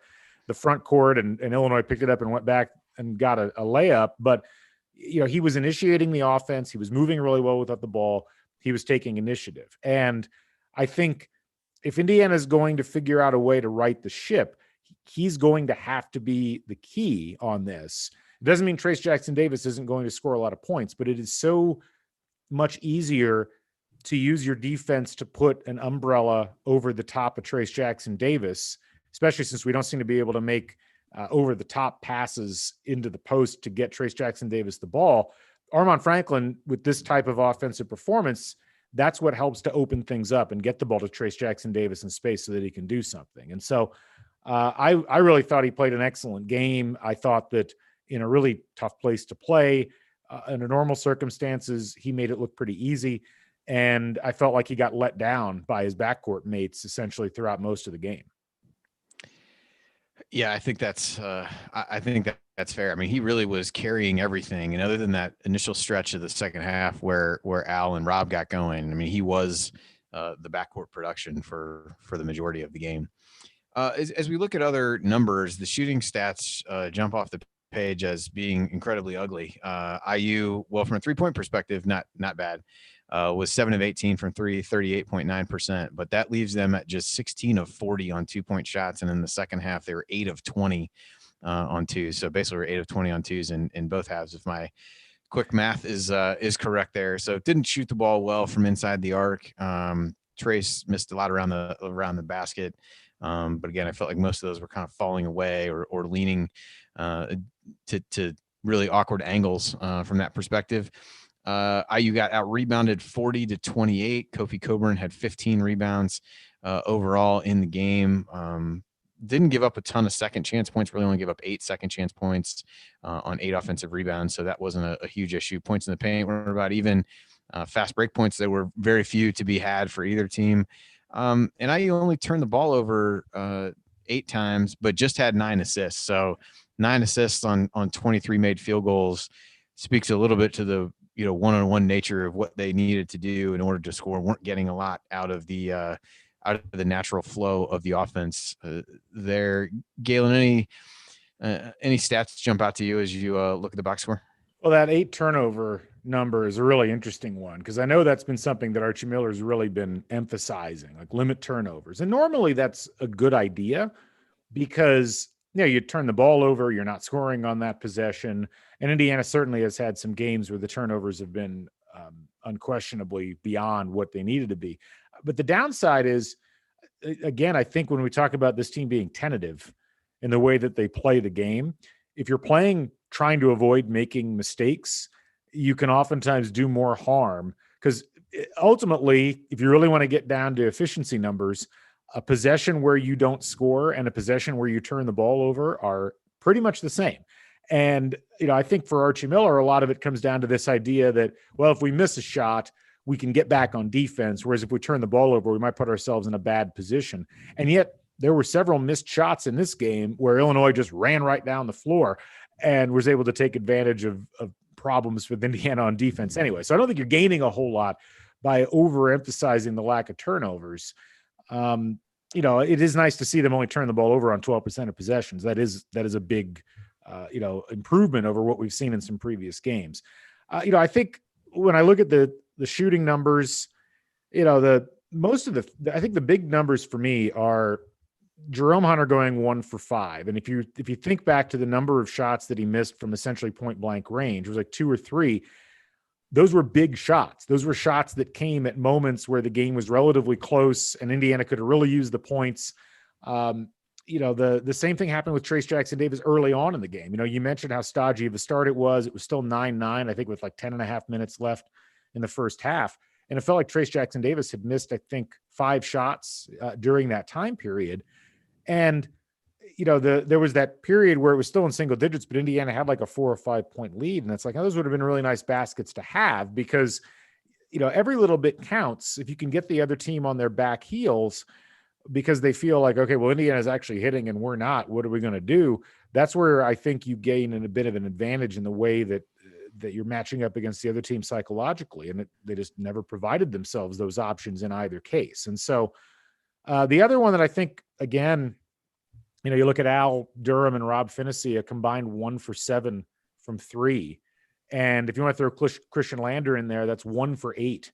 Speaker 2: the front court, and Illinois picked it up and went back and got a layup. But, he was initiating the offense. He was moving really well without the ball. He was taking initiative. And I think if Indiana is going to figure out a way to right the ship, he's going to have to be the key on this. It doesn't mean Trayce Jackson-Davis isn't going to score a lot of points, but it is so much easier to use your defense to put an umbrella over the top of Trayce Jackson-Davis, especially since we don't seem to be able to make over-the-top passes into the post to get Trayce Jackson-Davis the ball. Armaan Franklin, with this type of offensive performance, that's what helps to open things up and get the ball to Trayce Jackson-Davis in space so that he can do something. And so I really thought he played an excellent game. I thought that in a really tough place to play, under normal circumstances, he made it look pretty easy. And I felt like he got let down by his backcourt mates essentially throughout most of the game.
Speaker 1: Yeah, I think that's fair. I mean, he really was carrying everything. And other than that initial stretch of the second half where Al and Rob got going, I mean, he was the backcourt production for the majority of the game. As we look at other numbers, the shooting stats jump off the page as being incredibly ugly. IU, well, from a 3-point perspective, not bad. Was 7 of 18 from 3, 38.9%, but that leaves them at just 16 of 40 on 2-point shots. And in the second half, they were 8 of 20 on twos. So basically, we're 8 of 20 on twos in both halves, if my quick math is correct there. So didn't shoot the ball well from inside the arc. Trace missed a lot around the basket. But again, I felt like most of those were kind of falling away or leaning to really awkward angles from that perspective. IU got out rebounded 40-28. Kofi Coburn had 15 rebounds overall in the game. Didn't give up a ton of second chance points, really only gave up 8 second chance points on 8 offensive rebounds. So that wasn't a huge issue. Points in the paint were about even. Fast break points, there were very few to be had for either team. And IU only turned the ball over 8 times, but just had 9 assists. So 9 assists on 23 made field goals speaks a little bit to the one-on-one nature of what they needed to do in order to score. Weren't getting a lot out of the natural flow of the offense there. Galen, any stats jump out to you as you look at the box score?
Speaker 2: Well, that 8 turnover number is a really interesting one because I know that's been something that Archie Miller's really been emphasizing, like limit turnovers. And normally that's a good idea because you turn the ball over, you're not scoring on that possession. And Indiana certainly has had some games where the turnovers have been unquestionably beyond what they needed to be. But the downside is, again, I think when we talk about this team being tentative in the way that they play the game, if you're playing trying to avoid making mistakes, you can oftentimes do more harm because ultimately, if you really want to get down to efficiency numbers, a possession where you don't score and a possession where you turn the ball over are pretty much the same. And, I think for Archie Miller, a lot of it comes down to this idea that, well, if we miss a shot, we can get back on defense. Whereas if we turn the ball over, we might put ourselves in a bad position. And yet there were several missed shots in this game where Illinois just ran right down the floor and was able to take advantage of problems with Indiana on defense anyway. So I don't think you're gaining a whole lot by overemphasizing the lack of turnovers. It is nice to see them only turn the ball over on 12% of possessions. That is a big, improvement over what we've seen in some previous games. I think when I look at the shooting numbers, I think the big numbers for me are Jerome Hunter going 1 for 5. And if you think back to the number of shots that he missed from essentially point blank range, it was like 2 or 3. Those were big shots. Those were shots that came at moments where the game was relatively close and Indiana could have really used the points. The same thing happened with Trace Jackson Davis early on in the game. You mentioned how stodgy of a start it was. It was still 9-9, I think, with like 10.5 minutes left in the first half. And it felt like Trace Jackson Davis had missed, I think, 5 shots during that time period. And, there was that period where it was still in single digits, but Indiana had like a 4 or 5 point lead. And it's like, those would have been really nice baskets to have because, every little bit counts if you can get the other team on their back heels because they feel like, okay, well, Indiana is actually hitting and we're not. What are we going to do? That's where I think you gain a bit of an advantage in the way that you're matching up against the other team psychologically. And they just never provided themselves those options in either case. And so the other one that I think, again, you look at Al Durham and Rob Finney, a combined 1 for 7 from 3. And if you want to throw Christian Lander in there, that's 1 for 8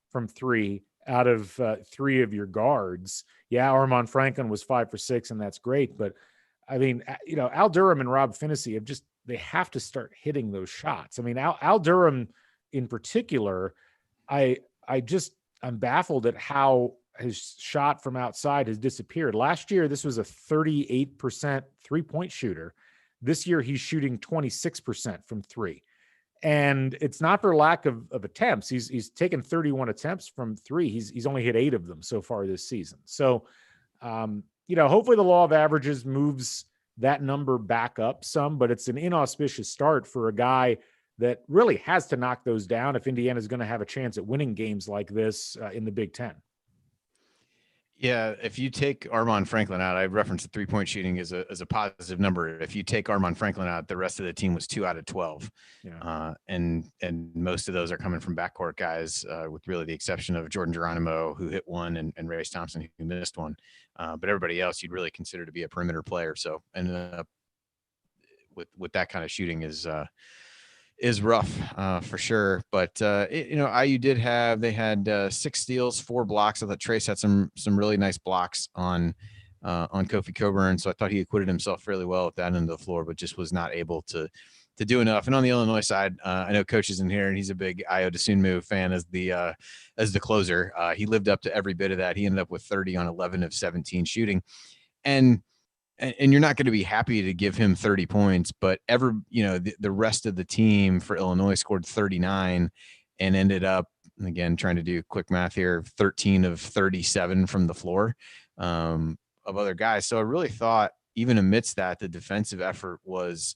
Speaker 2: from 3 out of 3 of your guards. Yeah, Armand Franklin was 5 for 6, and that's great. But I mean, Al Durham and Rob Finney they have to start hitting those shots. I mean, Al Durham in particular, I'm baffled at how his shot from outside has disappeared. Last year, this was a 38% 3-point shooter. This year, he's shooting 26% from 3. And it's not for lack of attempts. He's taken 31 attempts from 3. He's only hit 8 of them so far this season. So, hopefully the law of averages moves that number back up some, but it's an inauspicious start for a guy that really has to knock those down if Indiana is going to have a chance at winning games like this in the Big Ten.
Speaker 1: Yeah, if you take Armand Franklin out, I referenced the 3-point shooting as a positive number. If you take Armand Franklin out, the rest of the team was 2 out of 12.
Speaker 2: Yeah.
Speaker 1: And most of those are coming from backcourt guys, with really the exception of Jordan Geronimo, who hit one, and Race Thompson, who missed one. But everybody else you'd really consider to be a perimeter player. So, and with that kind of shooting is rough, for sure. But IU they had 6 steals, 4 blocks. I thought Trace had some really nice blocks on Kofi Coburn, so I thought he acquitted himself fairly well at that end of the floor, but just was not able to do enough. And on the Illinois side, I know Coach is in here, and he's a big Ayo Dosunmo fan as the closer. He lived up to every bit of that. He ended up with 30 on 11 of 17 shooting, and you're not going to be happy to give him 30 points, but the rest of the team for Illinois scored 39 and ended up, again, trying to do quick math here, 13 of 37 from the floor, of other guys. So I really thought, even amidst that, the defensive effort was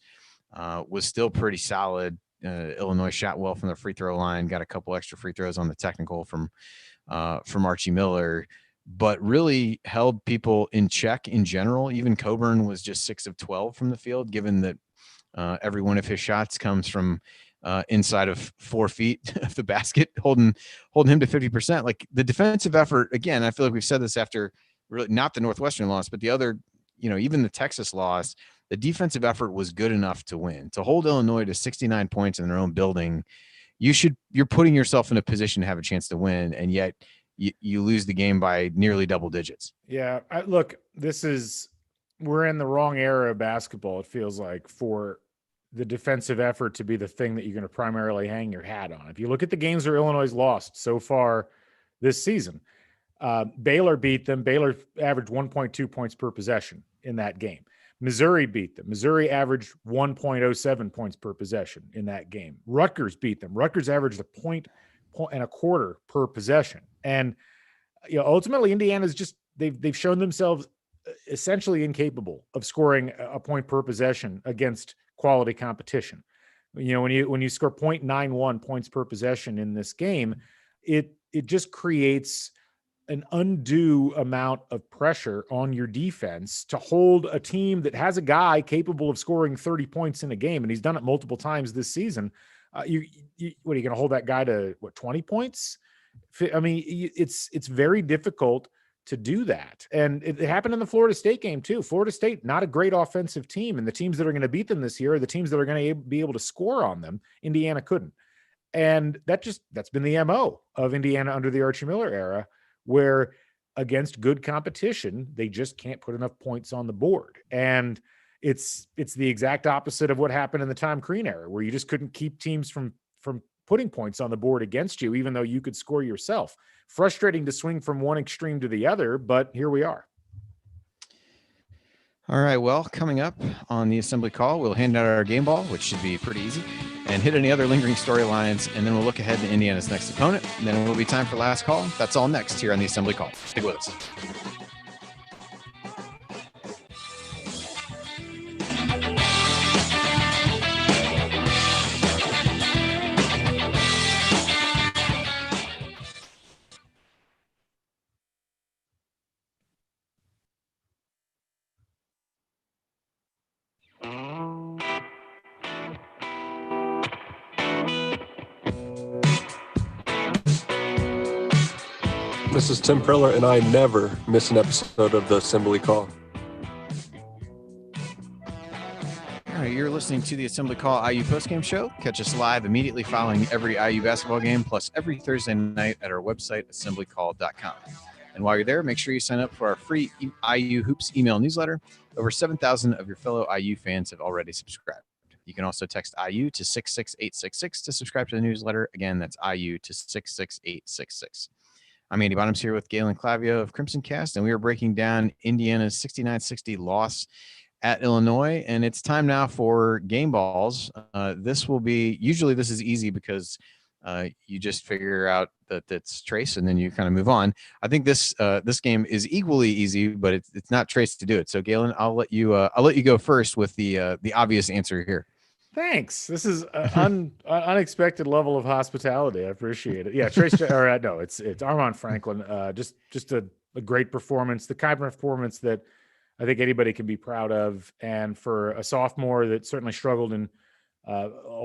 Speaker 1: still pretty solid. Illinois shot well from the free throw line, got a couple extra free throws on the technical from Archie Miller, but really held people in check in general. Even Coburn was just 6 of 12 from the field, given that every one of his shots comes from inside of 4 feet of the basket, holding him to 50%. Like, the defensive effort, again, I feel like we've said this after really not the Northwestern loss, but the other, even the Texas loss, the defensive effort was good enough to win. To hold Illinois to 69 points in their own building, you're putting yourself in a position to have a chance to win, and yet you lose the game by nearly double digits.
Speaker 2: Yeah. Look, we're in the wrong era of basketball, it feels like, for the defensive effort to be the thing that you're going to primarily hang your hat on. If you look at the games where Illinois lost so far this season, Baylor beat them. Baylor averaged 1.2 points per possession in that game. Missouri beat them. Missouri averaged 1.07 points per possession in that game. Rutgers beat them. Rutgers averaged a point and a quarter per possession. And ultimately, Indiana's just they've shown themselves essentially incapable of scoring a point per possession against quality competition. When you score 0.91 points per possession in this game, it just creates an undue amount of pressure on your defense to hold a team that has a guy capable of scoring 30 points in a game, and he's done it multiple times this season. What are you going to hold that guy to 20 points? I mean, it's very difficult to do that. And it happened in the Florida State game too. Florida State, not a great offensive team. And the teams that are going to beat them this year are the teams that are going to be able to score on them. Indiana couldn't. And that's been the MO of Indiana under the Archie Miller era, where against good competition, they just can't put enough points on the board. And it's the exact opposite of what happened in the Tom Crean era, where you just couldn't keep teams from putting points on the board against you, even though you could score yourself. Frustrating to swing from one extreme to the other, but here we are.
Speaker 1: All right, well, coming up on the assembly call, we'll hand out our game ball, which should be pretty easy, and hit any other lingering storylines, and then we'll look ahead to Indiana's next opponent, and then it will be time for last call. That's all next here on the assembly call. Stick with us.
Speaker 4: This is Tim Priller, and I never miss an episode of the Assembly Call.
Speaker 1: All right, you're listening to the Assembly Call IU postgame show. Catch us live immediately following every IU basketball game, plus every Thursday night at our website, assemblycall.com. And while you're there, make sure you sign up for our free IU Hoops email newsletter. Over 7,000 of your fellow IU fans have already subscribed. You can also text IU to 66866 to subscribe to the newsletter. Again, that's IU to 66866. I'm Andy Bottoms here with Galen Clavio of CrimsonCast, and we are breaking down Indiana's 69-60 loss at Illinois. And it's time now for game balls. This is easy because you just figure out that it's Trace, and then you kind of move on. I think this game is equally easy, but it's not Trace to do it. So Galen, I'll let you go first with the obvious answer here.
Speaker 2: Thanks. This is an unexpected level of hospitality. I appreciate it. Yeah, Trace. Or no, it's Armand Franklin. Just a a great performance, the kind of performance that I think anybody can be proud of. And for a sophomore that certainly struggled in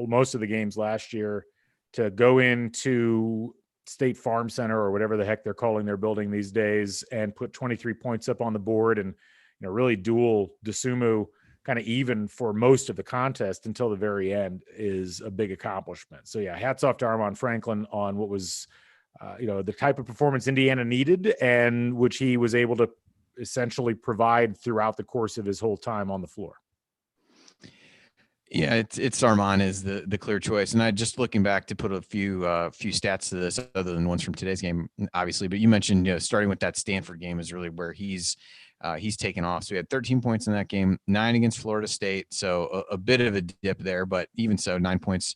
Speaker 2: most of the games last year, to go into State Farm Center or whatever the heck they're calling their building these days and put 23 points up on the board and, really duel Dosunmo kind of even for most of the contest until the very end is a big accomplishment. So yeah, hats off to Armaan Franklin on what was, the type of performance Indiana needed and which he was able to essentially provide throughout the course of his whole time on the floor.
Speaker 1: Yeah, it's Armaan is the clear choice. And I just looking back to put a few stats to this other than ones from today's game, obviously, but you mentioned, starting with that Stanford game is really where he's taken off. So he had 13 points in that game, 9 against Florida State. So a bit of a dip there, but even so, 9 points,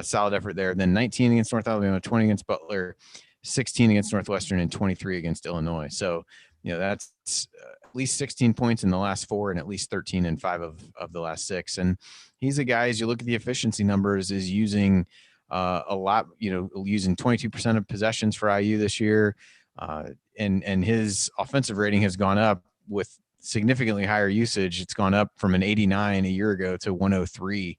Speaker 1: solid effort there. Then 19 against North Alabama, 20 against Butler, 16 against Northwestern, and 23 against Illinois. So, that's at least 16 points in the last 4 and at least 13 in 5 of the last 6. And he's a guy, as you look at the efficiency numbers, is using a lot, using 22% of possessions for IU this year. And his offensive rating has gone up with significantly higher usage. It's gone up from an 89 a year ago to 103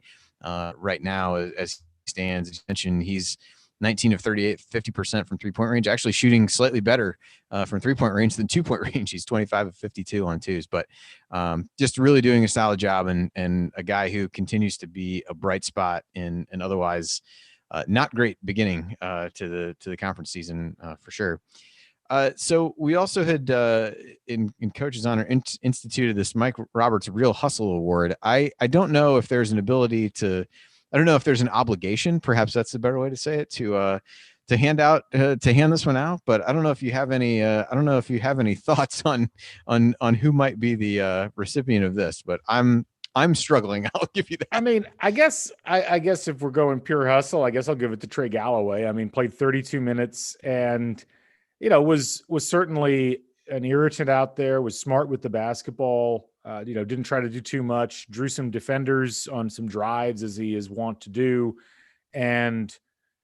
Speaker 1: right now as he stands. As you mentioned, he's 19 of 38, 50% from 3-point range, actually shooting slightly better from 3-point range than 2-point range. He's 25 of 52 on twos, but just really doing a solid job and a guy who continues to be a bright spot in an otherwise not great beginning to the conference season for sure. So we also had in Coach's Honor instituted this Mike Roberts Real Hustle Award. I don't know if there's an ability to, I don't know if there's an obligation, perhaps that's the better way to say it, to hand this one out. But I don't know if you have any, thoughts on who might be the recipient of this, but I'm struggling. I'll give you that.
Speaker 2: I mean, I guess if we're going pure hustle, I guess I'll give it to Trey Galloway. I mean, played 32 minutes and, was certainly an irritant out there, was smart with the basketball, didn't try to do too much, drew some defenders on some drives as he is wont to do. And,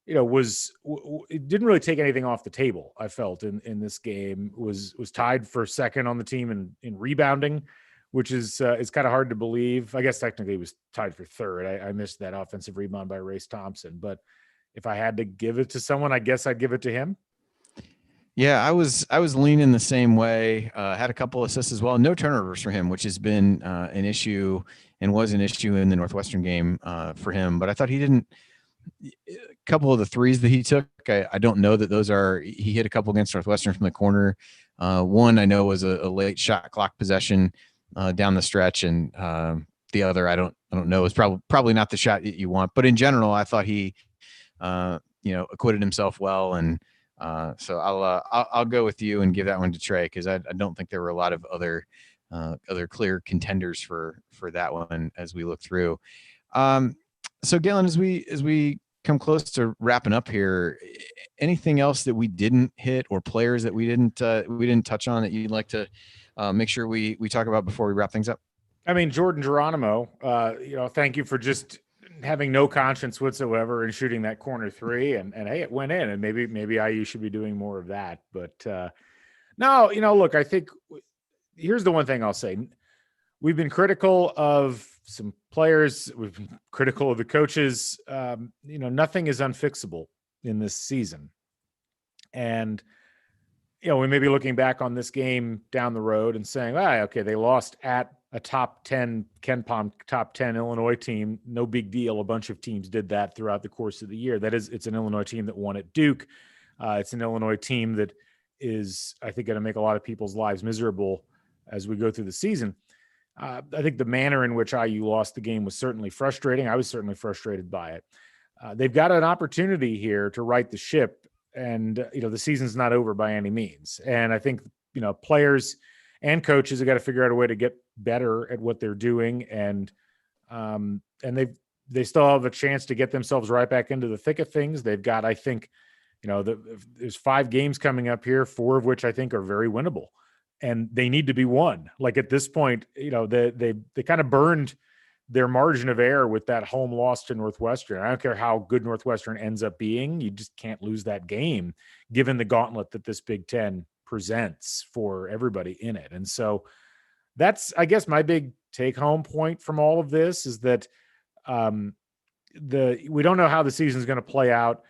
Speaker 2: it didn't really take anything off the table. I felt in this game was tied for second on the team in rebounding, which is kind of hard to believe. I guess technically he was tied for third. I missed that offensive rebound by Race Thompson, but if I had to give it to someone, I guess I'd give it to him.
Speaker 1: Yeah, I was leaning the same way. Had a couple assists as well. No turnovers for him, which has been an issue and was an issue in the Northwestern game for him. But I thought he didn't. A couple of the threes that he took, I don't know that those are. He hit a couple against Northwestern from the corner. One I know was a late shot clock possession down the stretch, and the other I don't know. Is probably not the shot that you want. But in general, I thought he acquitted himself well and. So I'll go with you and give that one to Trey because I don't think there were a lot of other clear contenders for that one as we look through. So Galen, as we come close to wrapping up here, anything else that we didn't hit or players that we didn't touch on that you'd like to make sure we talk about before we wrap things up?
Speaker 2: I mean, Jordan Geronimo, thank you for just having no conscience whatsoever and shooting that corner three and hey, it went in and maybe IU should be doing more of that. But no, look, I think here's the one thing I'll say. We've been critical of some players. We've been critical of the coaches. Nothing is unfixable in this season. And, we may be looking back on this game down the road and saying, okay, they lost at a top 10 KenPom top 10 Illinois team. No big deal. A bunch of teams did that throughout the course of the year. It's an Illinois team that won at Duke. It's an Illinois team that is, I think, going to make a lot of people's lives miserable as we go through the season. I think the manner in which IU lost the game was certainly frustrating. I was certainly frustrated by it. They've got an opportunity here to right the ship. And, the season's not over by any means. And I think, players and coaches have got to figure out a way to get better at what they're doing. And they still have a chance to get themselves right back into the thick of things. They've got, I think, there's 5 games coming up here, 4 of which I think are very winnable. And they need to be won. Like at this point, they kind of burned their margin of error with that home loss to Northwestern. I don't care how good Northwestern ends up being. You just can't lose that game given the gauntlet that this Big Ten presents for everybody in it. And so that's, I guess, my big take home point from all of this is that we don't know how the season is going to play out,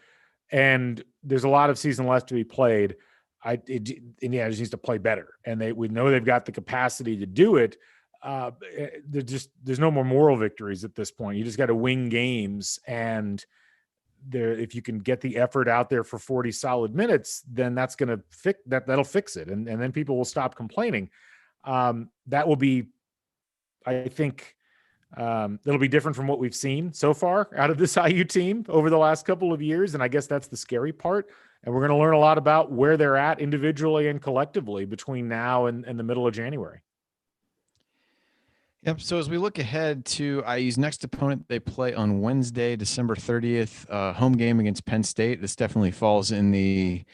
Speaker 2: and there's a lot of season left to be played. Indiana just needs to play better, and we know they've got the capacity to do it. There's no more moral victories at this point. You just got to win games, and if you can get the effort out there for 40 solid minutes, then that's going to fix that. That'll fix it, and then people will stop complaining. That will be, I think, it'll be different from what we've seen so far out of this IU team over the last couple of years. And I guess that's the scary part. And we're going to learn a lot about where they're at individually and collectively between now and the middle of January.
Speaker 1: Yep. So as we look ahead to IU's next opponent, they play on Wednesday, December 30th, home game against Penn State. This definitely falls in the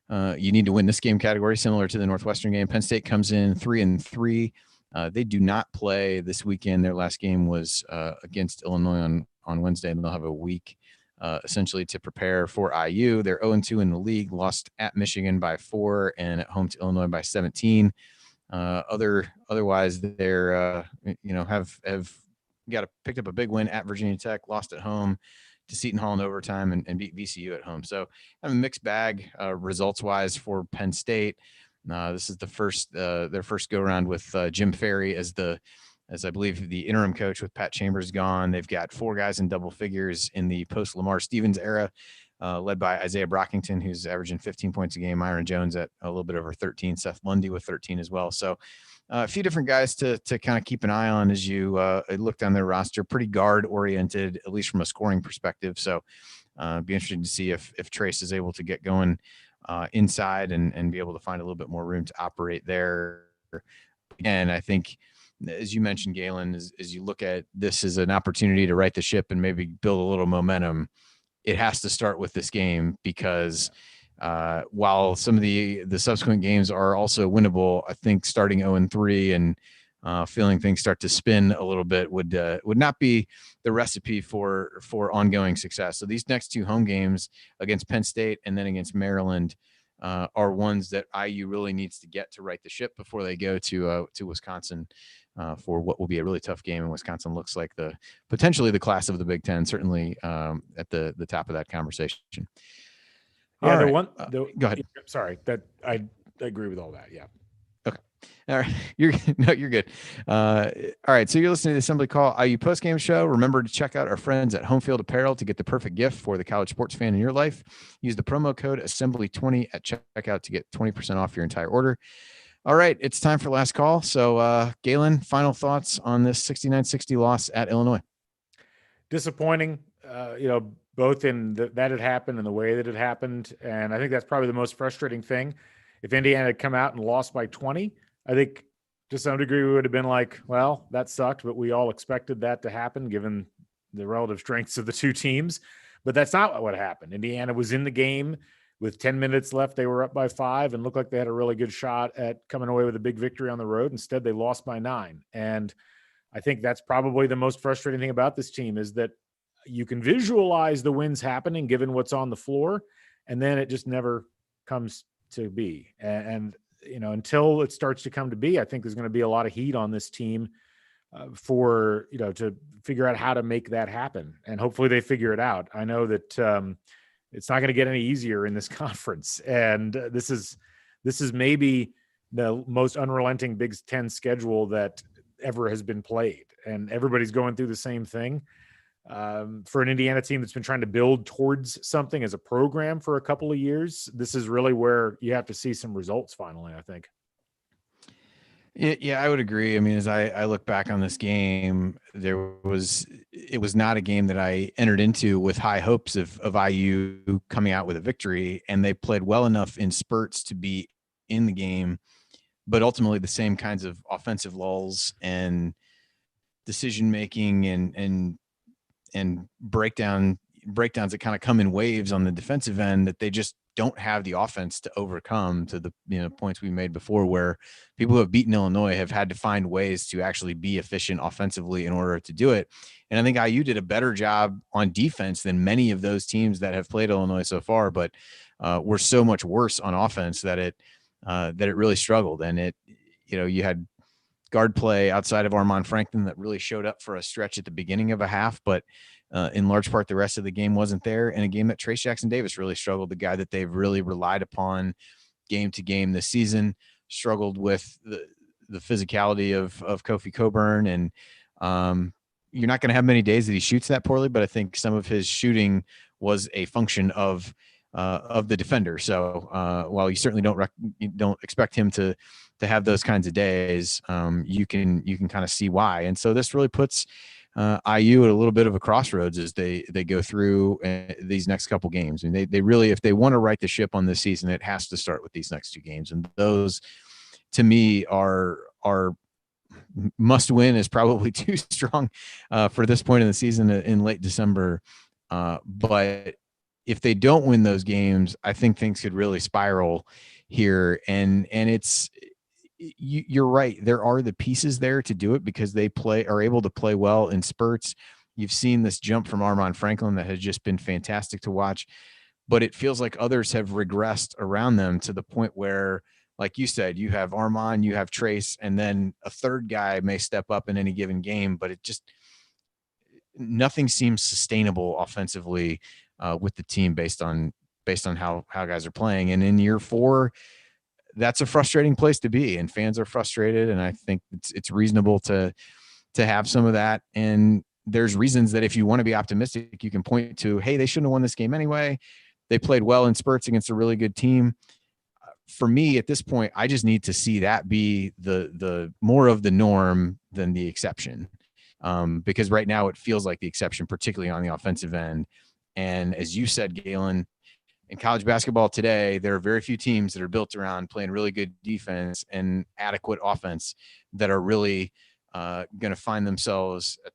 Speaker 1: you need to win this game category, similar to the Northwestern game. Penn State comes in 3-3. They do not play this weekend. Their last game was against Illinois on Wednesday, and they'll have a week essentially to prepare for IU. They're 0-2 in the league, lost at Michigan by 4 and at home to Illinois by 17. Otherwise, they're have picked up a big win at Virginia Tech, lost at home to Seton Hall in overtime, and beat VCU at home. So have a mixed bag results wise for Penn State. This is their first go around with Jim Ferry as I believe the interim coach, with Pat Chambers gone. They've got 4 guys in double figures in the post Lamar Stevens era, led by Isaiah Brockington, who's averaging 15 points a game, Myron Jones at a little bit over 13, Seth Lundy with 13 as well. So a few different guys to kind of keep an eye on as you look down their roster. Pretty guard oriented, at least from a scoring perspective. So be interesting to see if Trace is able to get going inside and be able to find a little bit more room to operate there. And I think, as you mentioned, Galen, as you look at this as an opportunity to right the ship and maybe build a little momentum, it has to start with this game, because while some of the subsequent games are also winnable, I think starting 0-3 and feeling things start to spin a little bit would not be the recipe for ongoing success. So these next 2 home games against Penn State and then against Maryland are ones that IU really needs to get to right the ship before they go to Wisconsin for what will be a really tough game. And Wisconsin looks like potentially the class of the Big Ten, certainly at the top of that conversation.
Speaker 2: Yeah,
Speaker 1: right. Go ahead.
Speaker 2: Sorry, that I agree with all that. Yeah.
Speaker 1: Okay. All right. You're good. All right. So you're listening to the Assembly Call IU postgame show. Remember to check out our friends at Home Field Apparel to get the perfect gift for the college sports fan in your life. Use the promo code Assembly20 at checkout to get 20% off your entire order. All right. It's time for last call. So Galen, final thoughts on this 69-60 loss at Illinois?
Speaker 2: Disappointing, both in that it happened and the way that it happened. And I think that's probably the most frustrating thing. If Indiana had come out and lost by 20, I think to some degree we would have been like, well, that sucked, but we all expected that to happen given the relative strengths of the 2 teams. But that's not what happened. Indiana was in the game with 10 minutes left. They were up by 5 and looked like they had a really good shot at coming away with a big victory on the road. Instead, they lost by 9. And I think that's probably the most frustrating thing about this team, is that you can visualize the wins happening given what's on the floor, and then it just never comes to be. And until it starts to come to be, I think there's going to be a lot of heat on this team to figure out how to make that happen. And hopefully they figure it out. I know that it's not going to get any easier in this conference. And this is maybe the most unrelenting Big Ten schedule that ever has been played. And everybody's going through the same thing. For an Indiana team that's been trying to build towards something as a program for a couple of years, this is really where you have to see some results finally, I think.
Speaker 1: Yeah, I would agree. I mean, as I look back on this game, it was not a game that I entered into with high hopes of IU coming out with a victory, and they played well enough in spurts to be in the game, but ultimately the same kinds of offensive lulls and decision-making and breakdowns that kind of come in waves on the defensive end that they just don't have the offense to overcome, to the points we made before, where people who have beaten Illinois have had to find ways to actually be efficient offensively in order to do it. And I think IU did a better job on defense than many of those teams that have played Illinois so far, but we're so much worse on offense that that it really struggled. And you had guard play outside of Armand Franklin that really showed up for a stretch at the beginning of a half, but in large part, the rest of the game wasn't there. And a game that Trace Jackson-Davis really struggled, the guy that they've really relied upon game to game this season, struggled with the physicality of Kofi Coburn. And you're not going to have many days that he shoots that poorly, but I think some of his shooting was a function of the defender. So while you certainly don't expect him to have those kinds of days, you can kind of see why. And so this really puts IU at a little bit of a crossroads as they go through these next couple games. And they really, if they want to right the ship on this season, it has to start with these next two games. And those, to me, are must win is probably too strong for this point in the season in late December. But if they don't win those games, I think things could really spiral here. And you're right. There are the pieces there to do it because they are able to play well in spurts. You've seen this jump from Armand Franklin that has just been fantastic to watch, but it feels like others have regressed around them to the point where, like you said, you have Armand, you have Trace, and then a third guy may step up in any given game, but nothing seems sustainable offensively with the team based on how guys are playing. And in year 4, that's a frustrating place to be, and fans are frustrated. And I think it's reasonable to have some of that. And there's reasons that if you want to be optimistic, you can point to, hey, they shouldn't have won this game anyway. They played well in spurts against a really good team. For me at this point, I just need to see that be the more of the norm than the exception. Because right now it feels like the exception, particularly on the offensive end. And as you said, Galen, in college basketball today, there are very few teams that are built around playing really good defense and adequate offense that are really going to find themselves at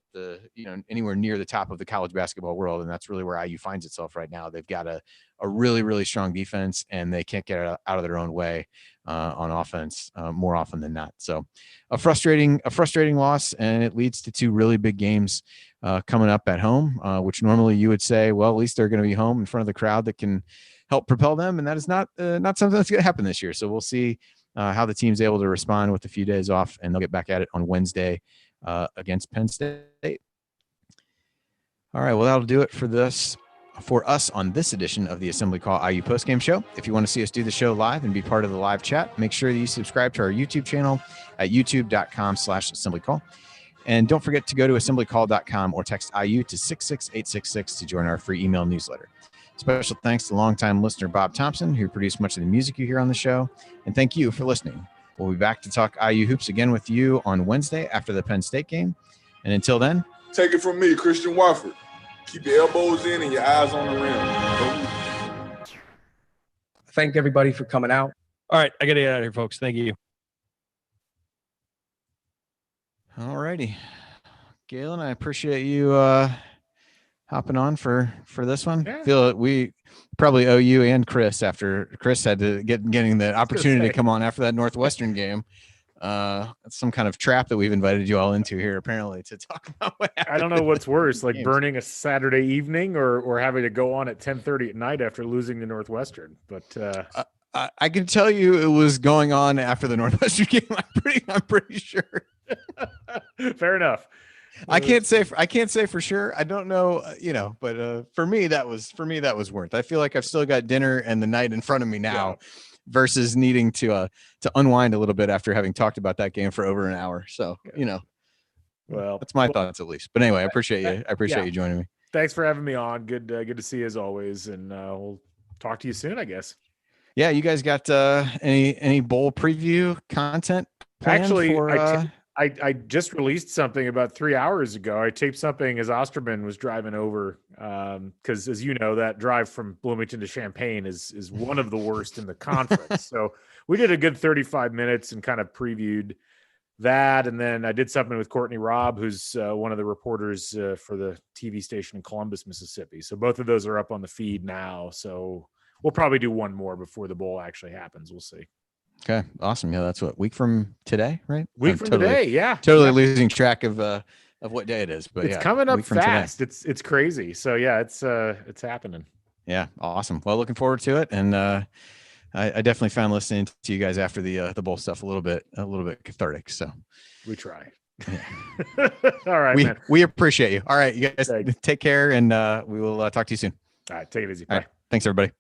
Speaker 1: anywhere near the top of the college basketball world. And that's really where IU finds itself right now. They've got a really, really strong defense, and they can't get out of their own way on offense more often than not. So a frustrating loss, and it leads to 2 really big games coming up at home, which normally you would say, well, at least they're going to be home in front of the crowd that can help propel them. And that is not something that's going to happen this year. So we'll see how the team's able to respond with a few days off, and they'll get back at it on Wednesday against Penn State. All right, well, that'll do it for us on this edition of the Assembly Call IU Postgame Show. If you want to see us do the show live and be part of the live chat, make sure that you subscribe to our YouTube channel at youtube.com/assemblycall. And don't forget to go to assemblycall.com or text IU to 66866 to join our free email newsletter. Special thanks to longtime listener Bob Thompson, who produced much of the music you hear on the show. And thank you for listening. We'll be back to talk IU hoops again with you on Wednesday after the Penn State game. And until then,
Speaker 5: take it from me, Christian Wofford. Keep your elbows in and your eyes on the rim.
Speaker 6: Thank everybody for coming out.
Speaker 7: All right, I got to get out of here, folks. Thank you.
Speaker 1: All righty. Galen, I appreciate you hopping on for this one.
Speaker 2: Yeah.
Speaker 1: Feel we probably owe you and Chris after Chris had to getting the opportunity to come on after that Northwestern game. It's some kind of trap that we've invited you all into here, apparently, to talk about what happened.
Speaker 2: I don't know what's worse, like burning a Saturday evening or having to go on at 10:30 at night after losing to Northwestern. But
Speaker 1: I can tell you it was going on after the Northwestern game. I'm pretty sure.
Speaker 2: Fair enough.
Speaker 1: I can't say for sure. I don't know, but for me that was worth. I feel like I've still got dinner and the night in front of me now. Yeah. Versus needing to unwind a little bit after having talked about that game for over an hour. So, well, that's my thoughts at least. But anyway, I appreciate you. I appreciate you joining me.
Speaker 2: Thanks for having me on. Good to see you as always. And we'll talk to you soon, I guess.
Speaker 1: Yeah. You guys got any bowl preview content planned?
Speaker 2: Actually,
Speaker 1: for,
Speaker 2: I just released something about 3 hours ago. I taped something as Osterman was driving over because, as you know, that drive from Bloomington to Champaign is one of the worst in the conference. So we did a good 35 minutes and kind of previewed that. And then I did something with Courtney Robb, who's one of the reporters for the TV station in Columbus, Mississippi. So both of those are up on the feed now. So we'll probably do one more before the bowl actually happens. We'll see.
Speaker 1: Okay. Awesome. Yeah. That's what, week from today, right?
Speaker 2: Week from today. Yeah.
Speaker 1: Totally losing track of what day it is, but
Speaker 2: it's coming up fast. Today. It's crazy. So yeah, it's happening.
Speaker 1: Yeah. Awesome. Well, looking forward to it. And I definitely found listening to you guys after the bowl stuff a little bit cathartic. So
Speaker 2: We try.
Speaker 1: yeah.
Speaker 2: All right, man.
Speaker 1: We appreciate you. All right, you guys
Speaker 2: Thanks.
Speaker 1: take care, and we will talk to you soon.
Speaker 2: All right, take it easy.
Speaker 1: All
Speaker 2: Bye.
Speaker 1: right, thanks everybody.